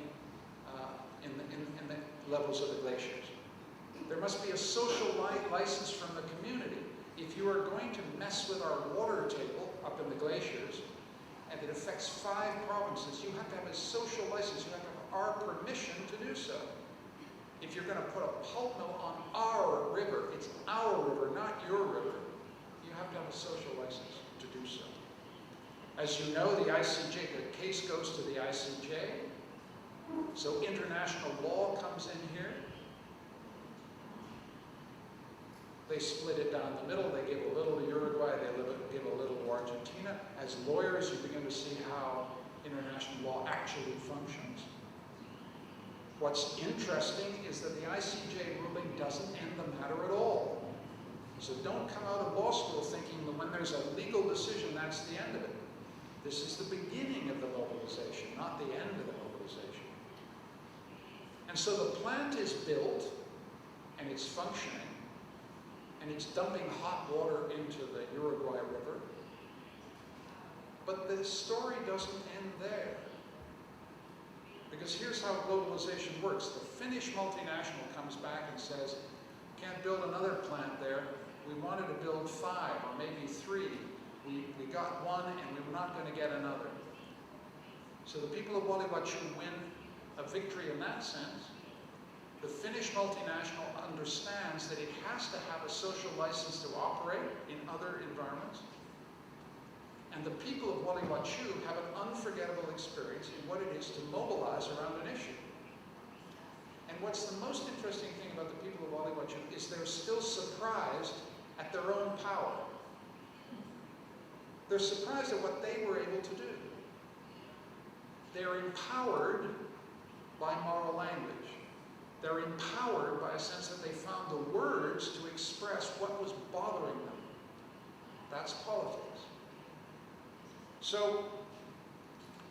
in the levels of the glaciers. There must be a social license from the community. If you are going to mess with our water table up in the glaciers, and it affects 5 provinces, you have to have a social license. You have to have our permission to do so. If you're going to put a pulp mill on our river, it's our river, not your river, you have to have a social license to do so. As you know, the ICJ, the case goes to the ICJ, so international law comes in here. They split it down the middle. They give a little to Uruguay. They give a little to Argentina. As lawyers, you begin to see how international law actually functions. What's interesting is that the ICJ ruling doesn't end the matter at all. So don't come out of law school thinking that when there's a legal decision, that's the end of it. This is the beginning of the mobilization, not the end of the mobilization. And so the plant is built, and it's functioning, and it's dumping hot water into the Uruguay River. But the story doesn't end there. Because here's how globalization works. The Finnish multinational comes back and says, can't build another plant there. We wanted to build 5 or maybe 3. We got 1 and we were not going to get another. So the people of Gualeguaychú win a victory in that sense. The Finnish multinational understands that it has to have a social license to operate in other environments. And the people of Gualeguaychú have an unforgettable experience in what it is to mobilize around an issue. And what's the most interesting thing about the people of Gualeguaychú is they're still surprised at their own power. They're surprised at what they were able to do. They're empowered by moral language. They're empowered by a sense that they found the words to express what was bothering them. That's politics. So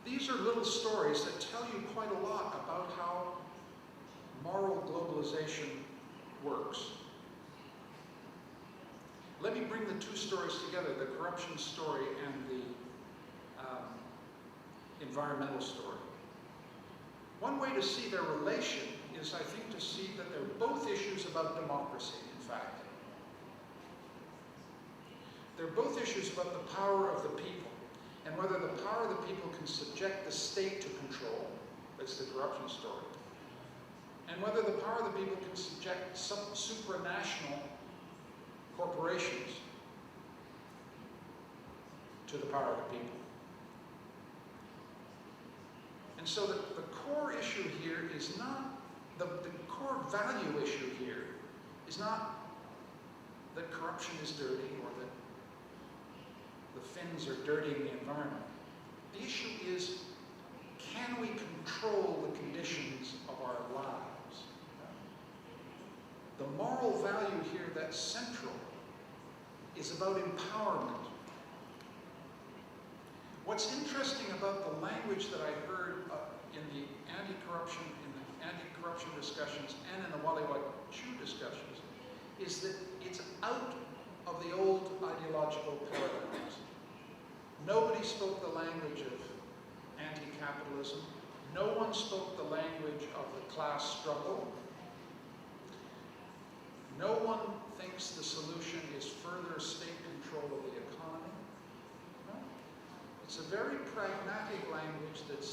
these are little stories that tell you quite a lot about how moral globalization works. Let me bring the 2 stories together, the corruption story and the environmental story. One way to see their relation is, I think, to see that they're both issues about democracy, in fact. They're both issues about the power of the people, and whether the power of the people can subject the state to control. That's the corruption story. And whether the power of the people can subject some supranational corporations to the power of the people. And so the core issue here is not, the core value issue here is not that corruption is dirty or that the Finns are dirtying the environment. The issue is, can we control the conditions of our lives? The moral value here that's central is about empowerment. What's interesting about the language that I heard in the anti-corruption discussions and in the Gualeguaychú discussions is that it's out of the old ideological paradigms. Nobody spoke the language of anti-capitalism. No one spoke the language of the class struggle. No one thinks the solution is further state control of the economy. No. It's a very pragmatic language that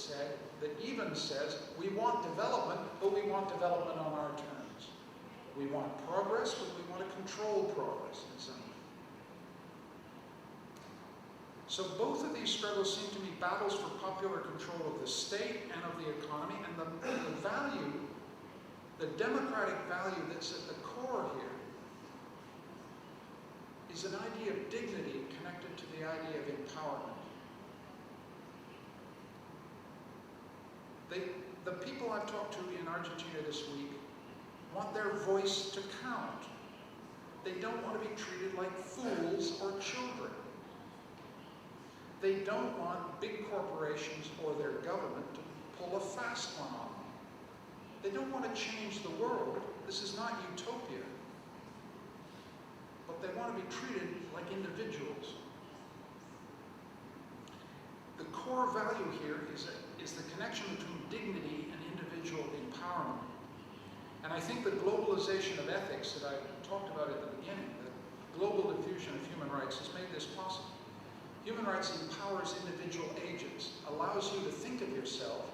even says, we want development, but we want development on our terms. We want progress, but we want to control progress in some way. So both of these struggles seem to be battles for popular control of the state and of the economy, and the value, the democratic value that's at the core here is an idea of dignity connected to the idea of empowerment. The people I've talked to in Argentina this week want their voice to count. They don't want to be treated like fools or children. They don't want big corporations or their government to pull a fast one on them. They don't want to change the world. This is not utopia. But they want to be treated like individuals. The core value here is the connection between dignity and individual empowerment. And I think the globalization of ethics that I talked about at the beginning, the global diffusion of human rights, has made this possible. Human rights empowers individual agents, allows you to think of yourself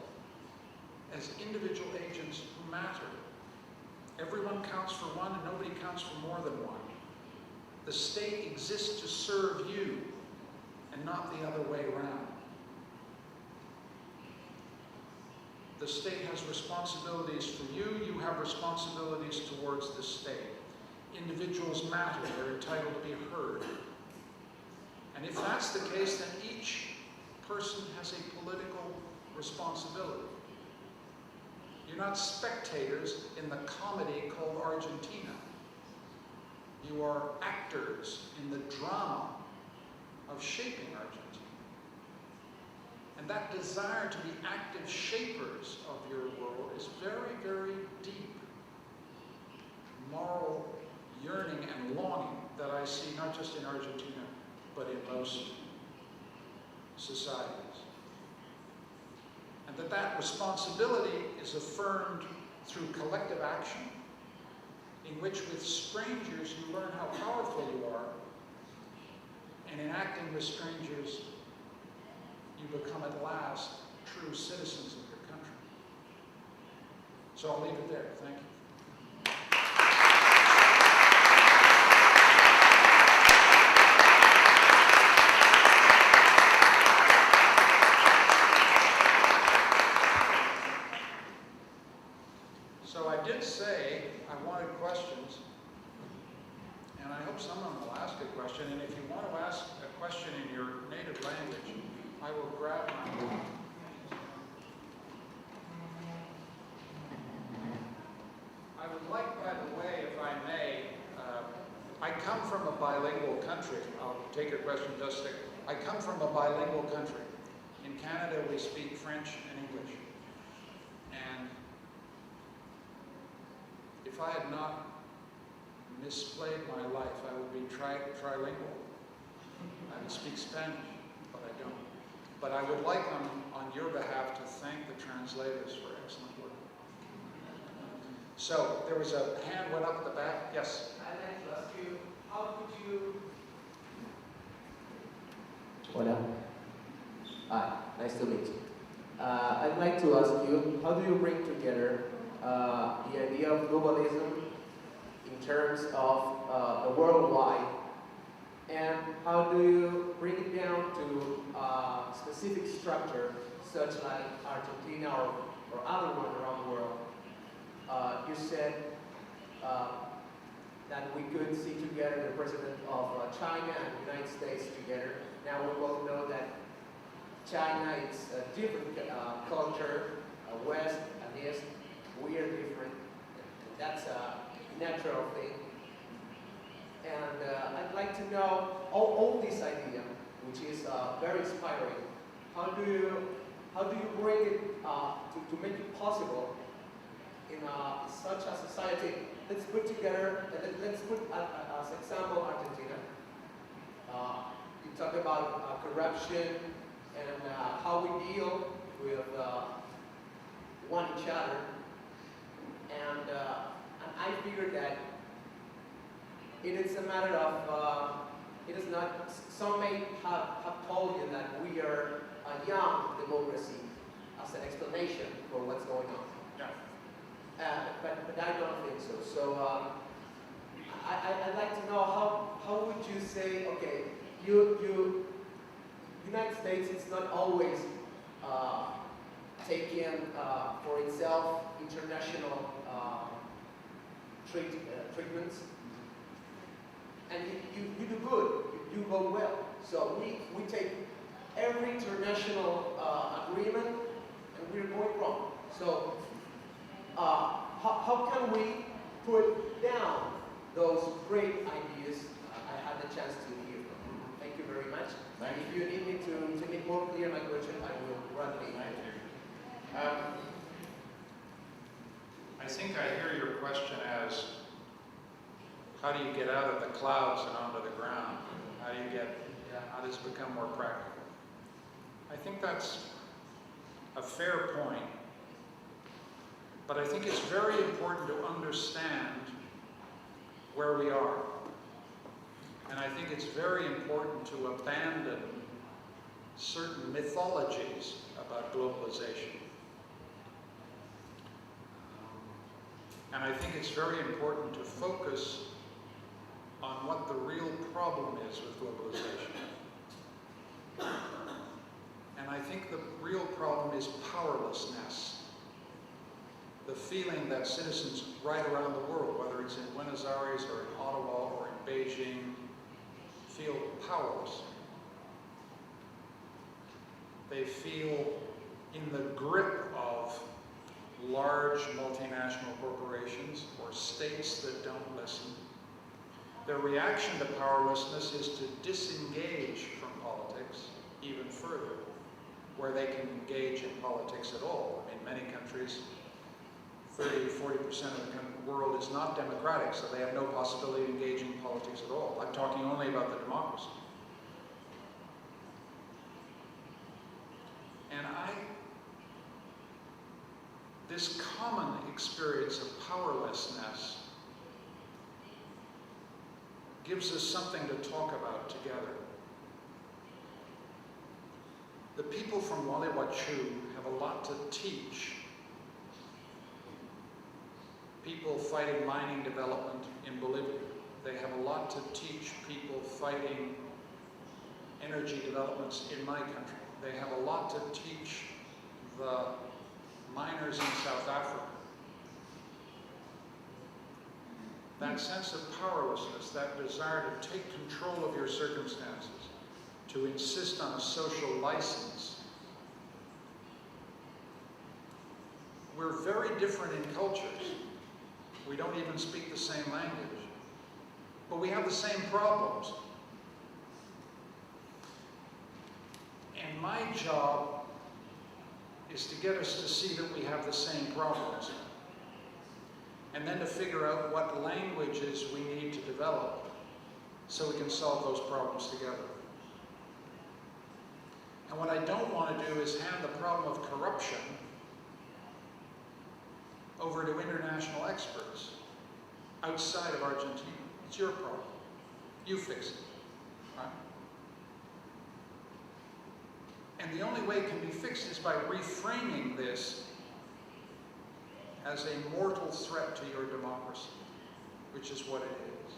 as individual agents who matter. Everyone counts for one and nobody counts for more than one. The state exists to serve you and not the other way around. The state has responsibilities for you, you have responsibilities towards the state. individuals matter, they're entitled to be heard. And if that's the case, then each person has a political responsibility. You're not spectators in the comedy called Argentina. You are actors in the drama of shaping Argentina. And that desire to be active shapers of your world is very, very deep moral yearning and longing that I see not just in Argentina, but in most societies. And that responsibility is affirmed through collective action, in which with strangers you learn how powerful you are, and in acting with strangers you become at last true citizens of your country. So I'll leave it there. Thank you. So I did say I wanted questions, and I hope someone will ask a question, and if you want to ask a question in your native language, I will grab my I would like, by the way, if I may, I come from a bilingual country. I'll take your question just a second. I come from a bilingual country. In Canada, we speak French and English. And if I had not misplayed my life, I would be trilingual. I would speak Spanish, but I don't. But I would like on your behalf to thank the translators for excellent work. So there was a hand went up at the back. Yes? I'd like to ask you, how could you... Hola. Hi, nice to meet you. I'd like to ask you, how do you bring together the idea of globalism in terms of the worldwide, and how do you bring it down to a specific structure such like Argentina or other one around the world? You said that we could see together the president of China and the United States together. Now we both know that China is a different culture, West and East. We are different. That's a natural thing. And I'd like to know all this idea, which is very inspiring. How do you bring it to make it possible in such a society? Let's put together, let's put as example Argentina. You talk about corruption and how we deal with one each other. And I figured that it is a matter of, it is not, some may have told you that we are a young democracy as an explanation for what's going on. Yeah. But I don't think so. So I'd like to know how would you say, okay, United States is not always taking for itself international treatments, and you do good, you go well. So we take every international agreement and we're going wrong. So how can we put down those great ideas I had the chance to hear from? Thank you very much. And if you need me to make more clear my question, I will gladly. I think I hear your question as, how do you get out of the clouds and onto the ground? How does it become more practical? I think that's a fair point, but I think it's very important to understand where we are. And I think it's very important to abandon certain mythologies about globalization. And I think it's very important to focus on what the real problem is with globalization. And I think the real problem is powerlessness. The feeling that citizens right around the world, whether it's in Buenos Aires or in Ottawa or in Beijing, feel powerless. They feel in the grip of large multinational corporations or states that don't listen. Their reaction to powerlessness is to disengage from politics even further, where they can engage in politics at all. In many countries, 30–40% of the world is not democratic, so they have no possibility of engaging in politics at all. I'm talking only about the democracy. And this common experience of powerlessness gives us something to talk about together. The people from Gualeguaychú have a lot to teach people fighting mining development in Bolivia. They have a lot to teach people fighting energy developments in my country. They have a lot to teach the miners in South Africa. That sense of powerlessness, that desire to take control of your circumstances, to insist on a social license. We're very different in cultures. We don't even speak the same language, but we have the same problems. And my job is to get us to see that we have the same problems, and then to figure out what languages we need to develop so we can solve those problems together. And what I don't want to do is hand the problem of corruption over to international experts outside of Argentina. It's your problem. You fix it. Right? And the only way it can be fixed is by reframing this as a mortal threat to your democracy, which is what it is.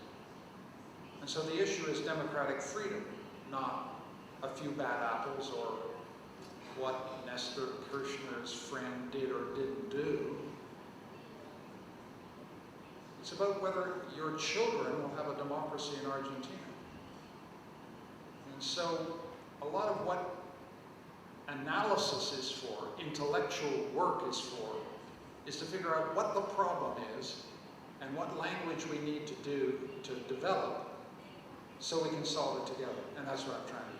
And so the issue is democratic freedom, not a few bad apples or what Nestor Kirchner's friend did or didn't do. It's about whether your children will have a democracy in Argentina. And so a lot of what analysis is for, intellectual work is for, is to figure out what the problem is and what language we need to do to develop so we can solve it together. And that's what I'm trying to do.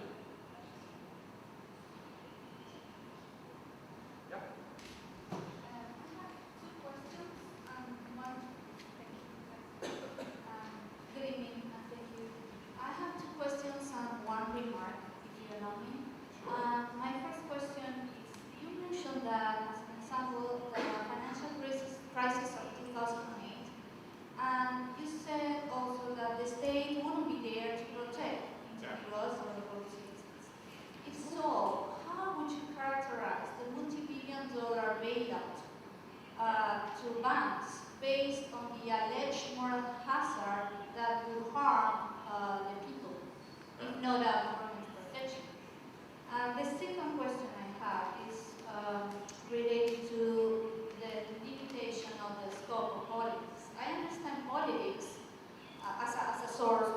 Source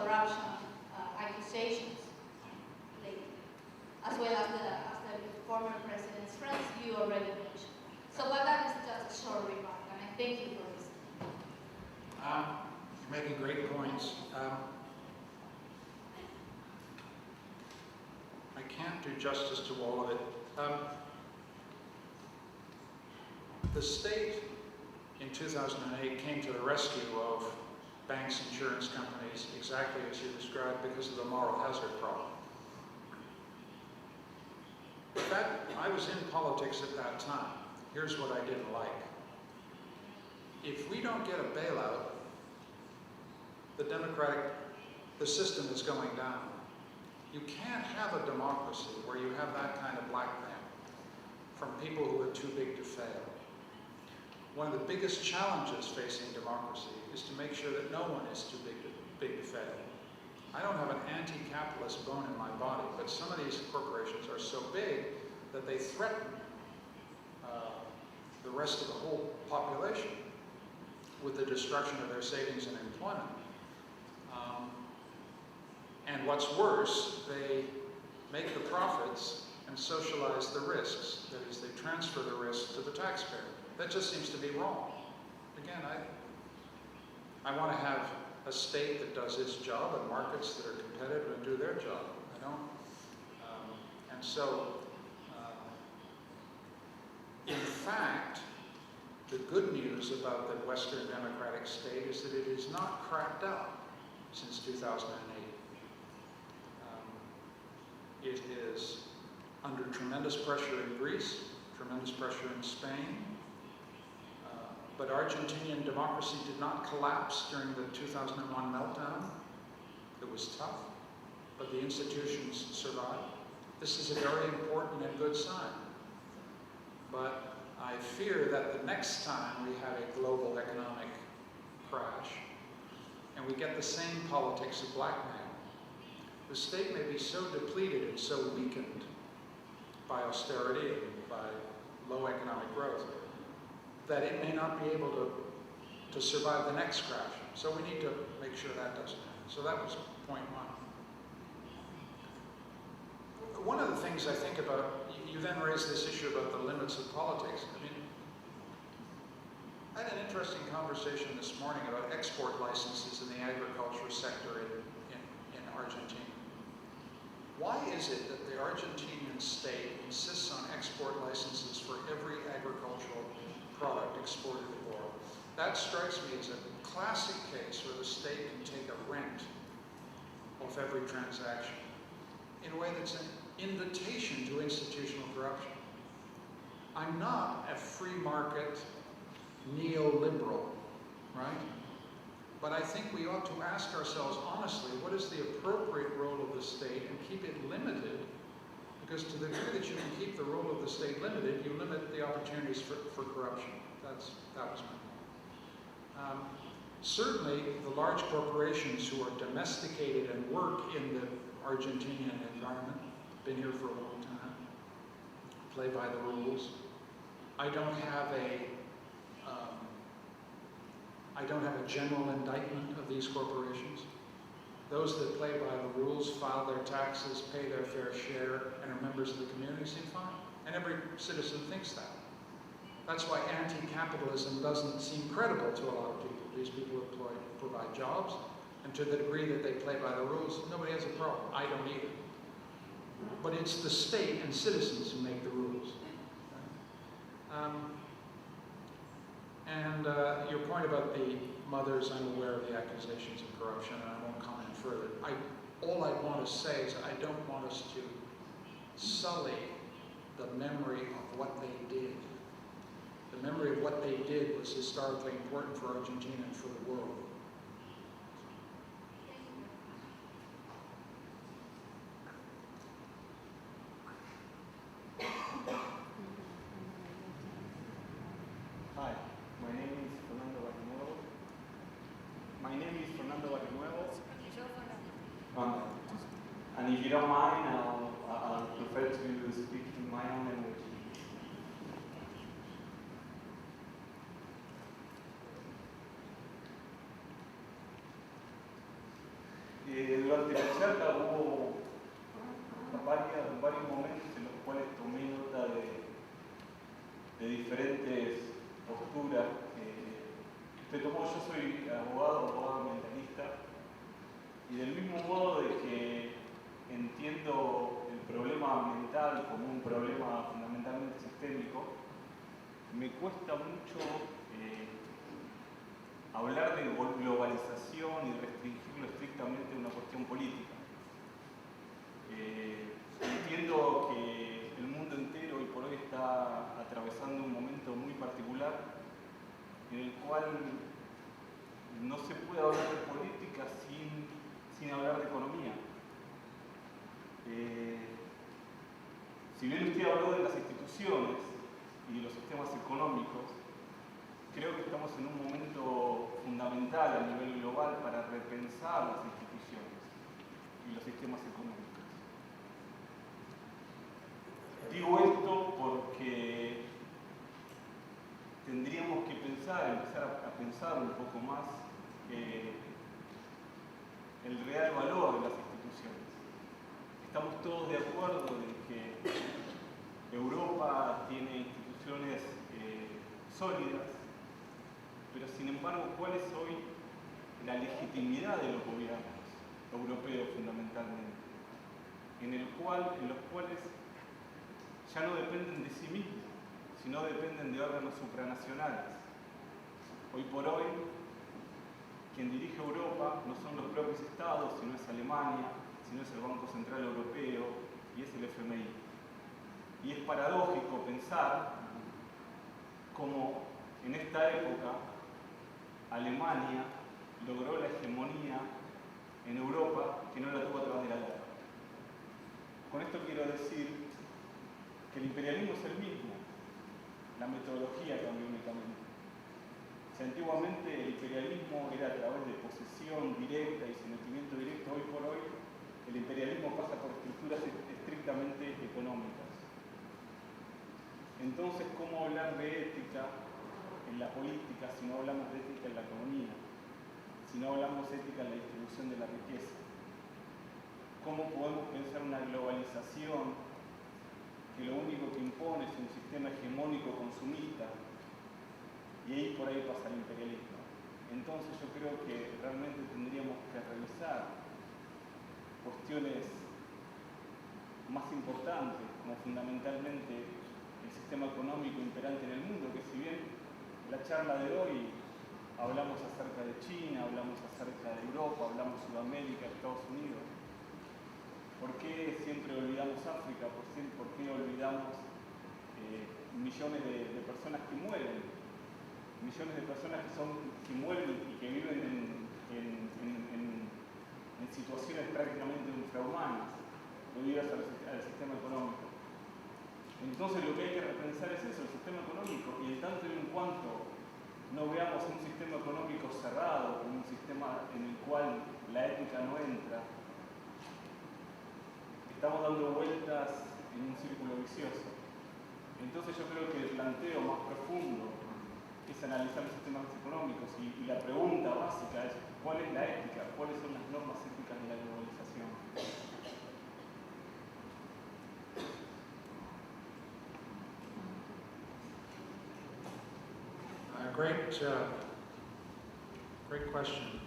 corruption accusations lately, as well as the former president's friends you already mentioned. So, but that is just a short remark, and I thank you for this. You're making great points. I can't do justice to all of it. The state in 2008 came to the rescue of banks, insurance companies, exactly as you described, because of the moral hazard problem. I was in politics at that time. Here's what I didn't like. If we don't get a bailout, the system is going down. You can't have a democracy where you have that kind of blackmail from people who are too big to fail. One of the biggest challenges facing democracy is to make sure that no one is too big to fail. I don't have an anti-capitalist bone in my body, but some of these corporations are so big that they threaten the rest of the whole population with the destruction of their savings and employment. And what's worse, they make the profits and socialize the risks. That is, they transfer the risk to the taxpayer. That just seems to be wrong. Again, I want to have a state that does its job and markets that are competitive and do their job. I don't. And so, in fact, the good news about the Western democratic state is that it is not cracked up since 2008. It is under tremendous pressure in Greece, tremendous pressure in Spain, but Argentinian democracy did not collapse during the 2001 meltdown. It was tough, but the institutions survived. This is a very important and good sign. But I fear that the next time we have a global economic crash, and we get the same politics of blackmail, the state may be so depleted and so weakened by austerity and by low economic growth that it may not be able to survive the next crash. So we need to make sure that doesn't happen. So that was point one. One of the things I think about, you then raised this issue about the limits of politics. I mean, I had an interesting conversation this morning about export licenses in the agriculture sector in Argentina. Why is it that the Argentinian state insists on export licenses for every agricultural product exported abroad? That strikes me as a classic case where the state can take a rent off every transaction in a way that's an invitation to institutional corruption. I'm not a free market neoliberal, right? But I think we ought to ask ourselves honestly, what is the appropriate role of the state, and keep it limited, because to the degree that you can keep the role of the state limited, you limit the opportunities for corruption. That was my point. Certainly, the large corporations who are domesticated and work in the Argentinian environment, been here for a long time, play by the rules. I don't have a general indictment of these corporations. Those that play by the rules, file their taxes, pay their fair share, and are members of the community seem fine. And every citizen thinks that. That's why anti-capitalism doesn't seem credible to a lot of people. These people provide jobs, and to the degree that they play by the rules, nobody has a problem. I don't either. But it's the state and citizens who make the rules. Your point about the mothers, I'm aware of the accusations of corruption, and I won't comment further. All I want to say is I don't want us to sully the memory of what they did. The memory of what they did was historically important for Argentina and for the world. Hi, my name is Fernando Bacanuevo. And if you don't mind, I'll prefer to speak in my own language. Durante la charla hubo varios momentos en los cuales tomé nota de diferentes posturas que tomó. Yo soy abogado ambientalista, y del mismo modo de que entiendo el problema ambiental como un problema fundamentalmente sistémico, me cuesta mucho hablar de globalización y restringirlo estrictamente a una cuestión política. Entiendo que el mundo entero hoy por hoy está atravesando un momento muy particular en el cual no se puede hablar de política sin hablar de economía. Si bien usted habló de las instituciones y de los sistemas económicos, creo que estamos en un momento fundamental a nivel global para repensar las instituciones y los sistemas económicos. Digo esto porque tendríamos que empezar a pensar un poco más el real valor de las instituciones. Estamos todos de acuerdo en que Europa tiene instituciones sólidas, pero sin embargo, ¿cuál es hoy la legitimidad de los gobiernos europeos fundamentalmente? En los cuales ya no dependen de sí mismos, sino dependen de órganos supranacionales. Hoy por hoy, quien dirige Europa no son los propios estados, sino es Alemania, sino es el Banco Central Europeo y es el FMI. Y es paradójico pensar cómo en esta época Alemania logró la hegemonía en Europa que no la tuvo a través de la guerra. Con esto quiero decir que el imperialismo es el mismo, la metodología cambió únicamente. Si antiguamente el imperialismo era a través de posesión directa y sometimiento directo, hoy por hoy el imperialismo pasa por estructuras estrictamente económicas. Entonces, ¿cómo hablar de ética en la política si no hablamos de ética en la economía? Si no hablamos de ética en la distribución de la riqueza. ¿Cómo podemos pensar una globalización que lo único que impone es un sistema hegemónico consumista? Y ahí por ahí pasa el imperialismo. Entonces yo creo que realmente tendríamos que revisar cuestiones más importantes, como fundamentalmente el sistema económico imperante en el mundo, que si bien en la charla de hoy hablamos acerca de China, hablamos acerca de Europa, hablamos de Sudamérica, Estados Unidos, ¿por qué siempre olvidamos África? ¿Por qué olvidamos millones de personas que mueren? Millones de personas que mueren y que viven en situaciones prácticamente infrahumanas, debidas al sistema económico. Entonces lo que hay que repensar es eso, el sistema económico, y en tanto y en cuanto no veamos un sistema económico cerrado, un sistema en el cual la ética no entra, estamos dando vueltas en un círculo vicioso. Entonces yo creo que el planteo más profundo es analizar los sistemas económicos y la pregunta básica es ¿cuál es la ética? ¿Cuáles son las normas éticas de la globalización? Great question.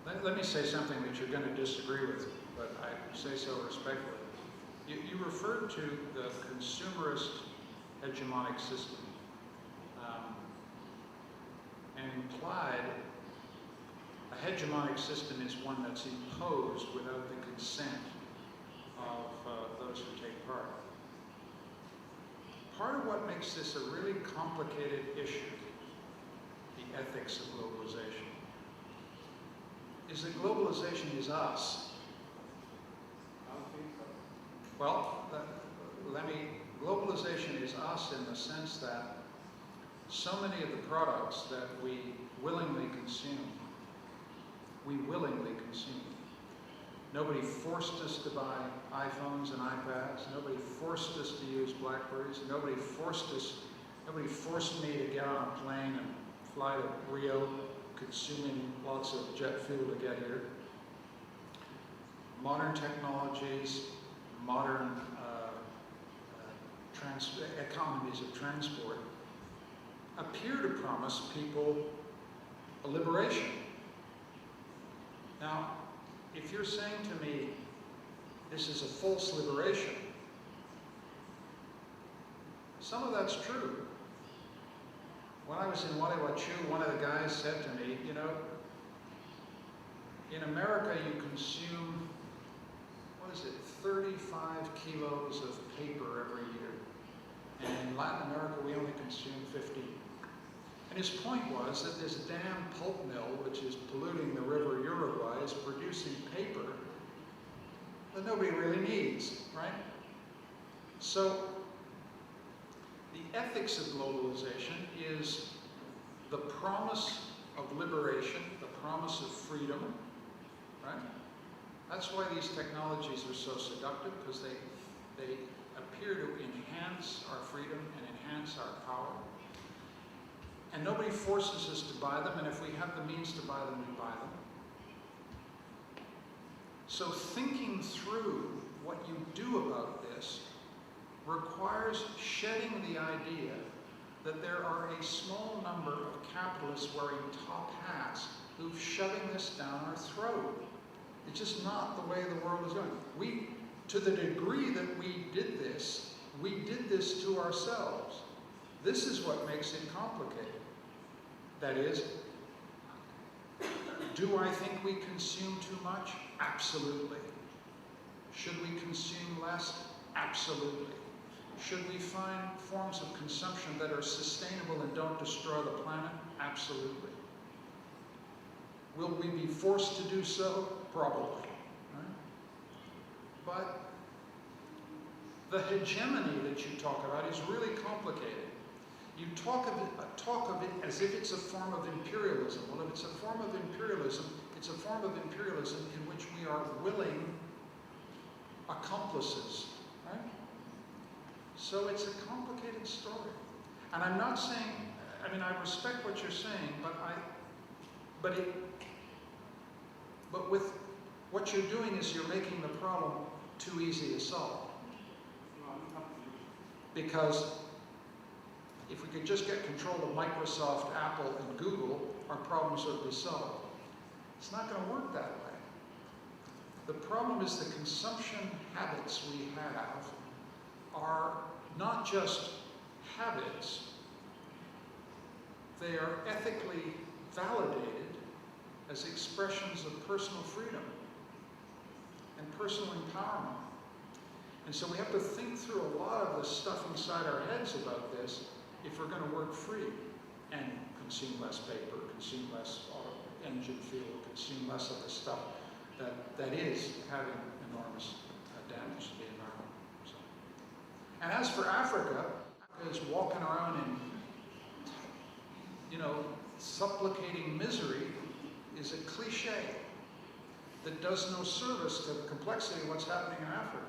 Let me say something that you're going to disagree with, but I say so respectfully. You referred to the consumerist hegemonic system and implied a hegemonic system is one that's imposed without the consent of those who take part. Part of what makes this a really complicated issue, the ethics of globalization, is that globalization is us. I don't think so. Well, globalization is us in the sense that so many of the products that we willingly consume. Nobody forced us to buy iPhones and iPads. Nobody forced us to use Blackberries. Nobody forced me to get on a plane and fly to Rio, consuming lots of jet fuel to get here. Modern technologies, modern economies of transport appear to promise people a liberation. Now, if you're saying to me, this is a false liberation, some of that's true. When I was in Gualeguaychú, one of the guys said to me, you know, in America you consume, 35 kilos of paper every year. And in Latin America we only consume 50. And his point was that this damn pulp mill, which is polluting the river Uruguay, is producing paper that nobody really needs, right? So the ethics of globalization is the promise of liberation, the promise of freedom, right? That's why these technologies are so seductive, because they appear to enhance our freedom and enhance our power. And nobody forces us to buy them, and if we have the means to buy them, we buy them. So thinking through what you do about this requires shedding the idea that there are a small number of capitalists wearing top hats who've shoving this down our throat. It's just not the way the world is going. To the degree that we did this to ourselves. This is what makes it complicated. That is, do I think we consume too much? Absolutely. Should we consume less? Absolutely. Should we find forms of consumption that are sustainable and don't destroy the planet? Absolutely. Will we be forced to do so? Probably. Right? But the hegemony that you talk about is really complicated. You talk of it as if it's a form of imperialism. Well, if it's a form of imperialism, it's a form of imperialism in which we are willing accomplices, right? So it's a complicated story. And I'm not saying, I mean, I respect what you're saying, but with what you're doing is you're making the problem too easy to solve. Because if we could just get control of Microsoft, Apple, and Google, our problems would be solved. It's not going to work that way. The problem is the consumption habits we have are not just habits, they are ethically validated as expressions of personal freedom and personal empowerment. And so we have to think through a lot of the stuff inside our heads about this if we're going to work free and consume less paper, consume less engine fuel, consume less of the stuff that is having enormous damage to the environment. So. And as for Africa, Africa is walking around and, supplicating misery is a cliche that does no service to the complexity of what's happening in Africa.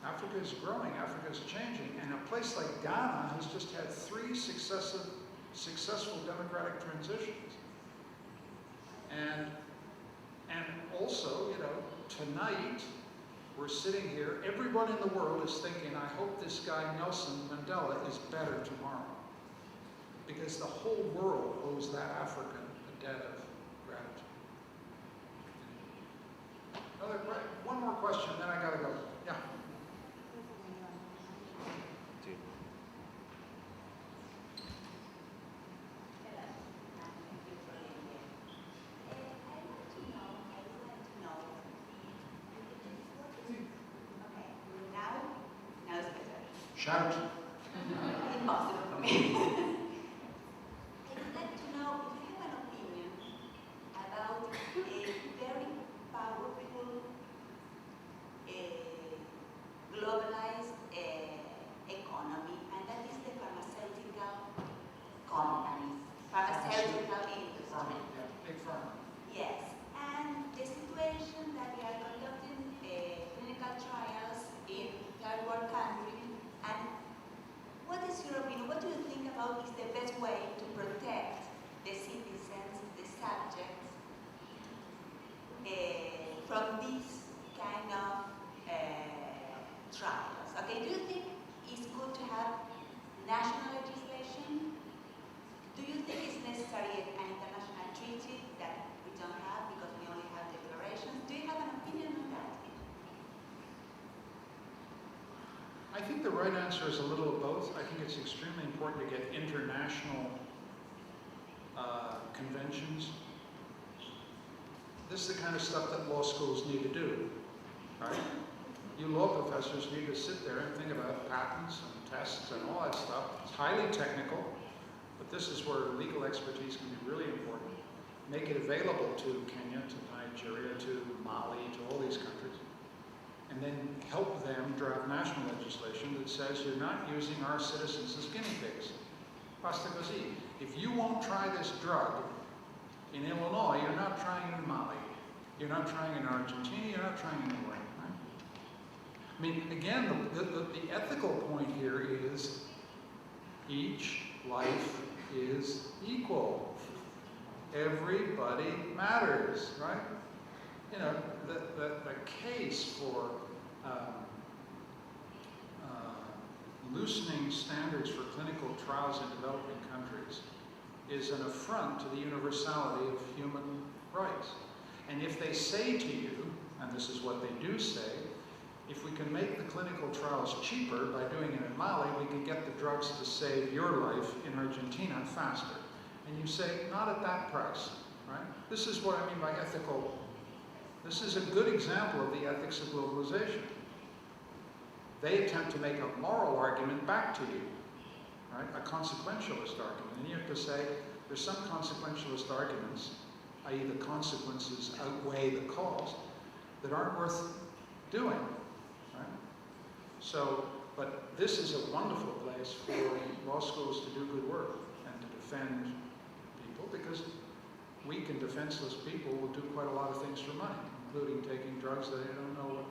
Africa is growing, Africa is changing, and a place like Ghana has just had 3 successful democratic transitions. And also, tonight, we're sitting here, everyone in the world is thinking, I hope this guy Nelson Mandela is better tomorrow. Because the whole world owes that African a debt of gratitude. One more question, then I gotta go. Yeah. Shout. Impossible for me. I'd like to know if you have an opinion about a very powerful, globalized economy, and that is the pharmaceutical companies, pharmaceutical industry. Big pharma. Yes, and the situation that we are conducting clinical trials in third world countries. And what is your opinion? What do you think about right answer is a little of both. I think it's extremely important to get international conventions. This is the kind of stuff that law schools need to do, right? You law professors need to sit there and think about patents and tests and all that stuff. It's highly technical, but this is where legal expertise can be really important. Make it available to Kenya, to Nigeria, to Mali, to all these countries, and then help them draft national legislation that says you're not using our citizens as guinea pigs. Basta così. If you won't try this drug in Illinois, you're not trying in Mali. You're not trying in Argentina, you're not trying anywhere. Right? I mean, again, the ethical point here is each life is equal. Everybody matters, right? You know, the case for loosening standards for clinical trials in developing countries is an affront to the universality of human rights. And if they say to you, and this is what they do say, if we can make the clinical trials cheaper by doing it in Mali, we can get the drugs to save your life in Argentina faster. And you say, not at that price, right? This is what I mean by ethical. This is a good example of the ethics of globalization. They attempt to make a moral argument back to you, right? A consequentialist argument. And you have to say, there's some consequentialist arguments, i.e. the consequences outweigh the cost, that aren't worth doing, right? So, but this is a wonderful place for law schools to do good work and to defend people, because weak and defenseless people will do quite a lot of things for money, including taking drugs that they don't know what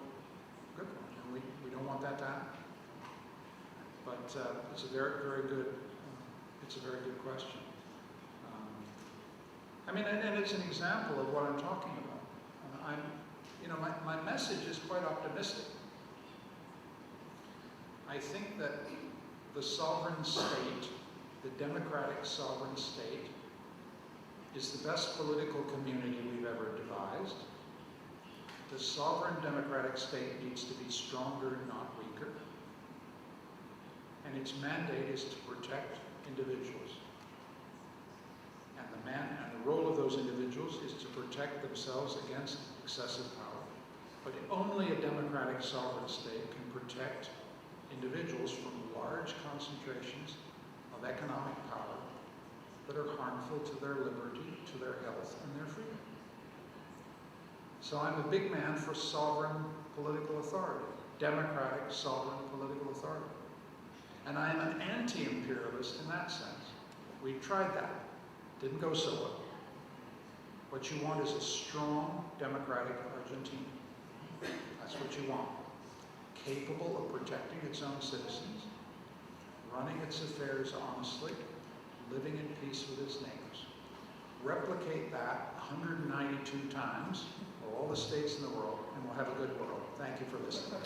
good for. And we don't want that to happen. But it's a very, very good, it's a very good question. I mean, and it's an example of what I'm talking about. You know, my message is quite optimistic. I think that the sovereign state, the democratic sovereign state, is the best political community we've ever devised. The sovereign democratic state needs to be stronger, not weaker. And its mandate is to protect individuals. And the role of those individuals is to protect themselves against excessive power. But only a democratic sovereign state can protect individuals from large concentrations of economic power that are harmful to their liberty, to their health, and their freedom. So I'm a big man for sovereign political authority, democratic sovereign political authority. And I am an anti-imperialist in that sense. We tried that. Didn't go so well. What you want is a strong, democratic Argentina. That's what you want. Capable of protecting its own citizens, running its affairs honestly, living in peace with its neighbors. Replicate that 192 times for all the states in the world, and we'll have a good world. Thank you for listening.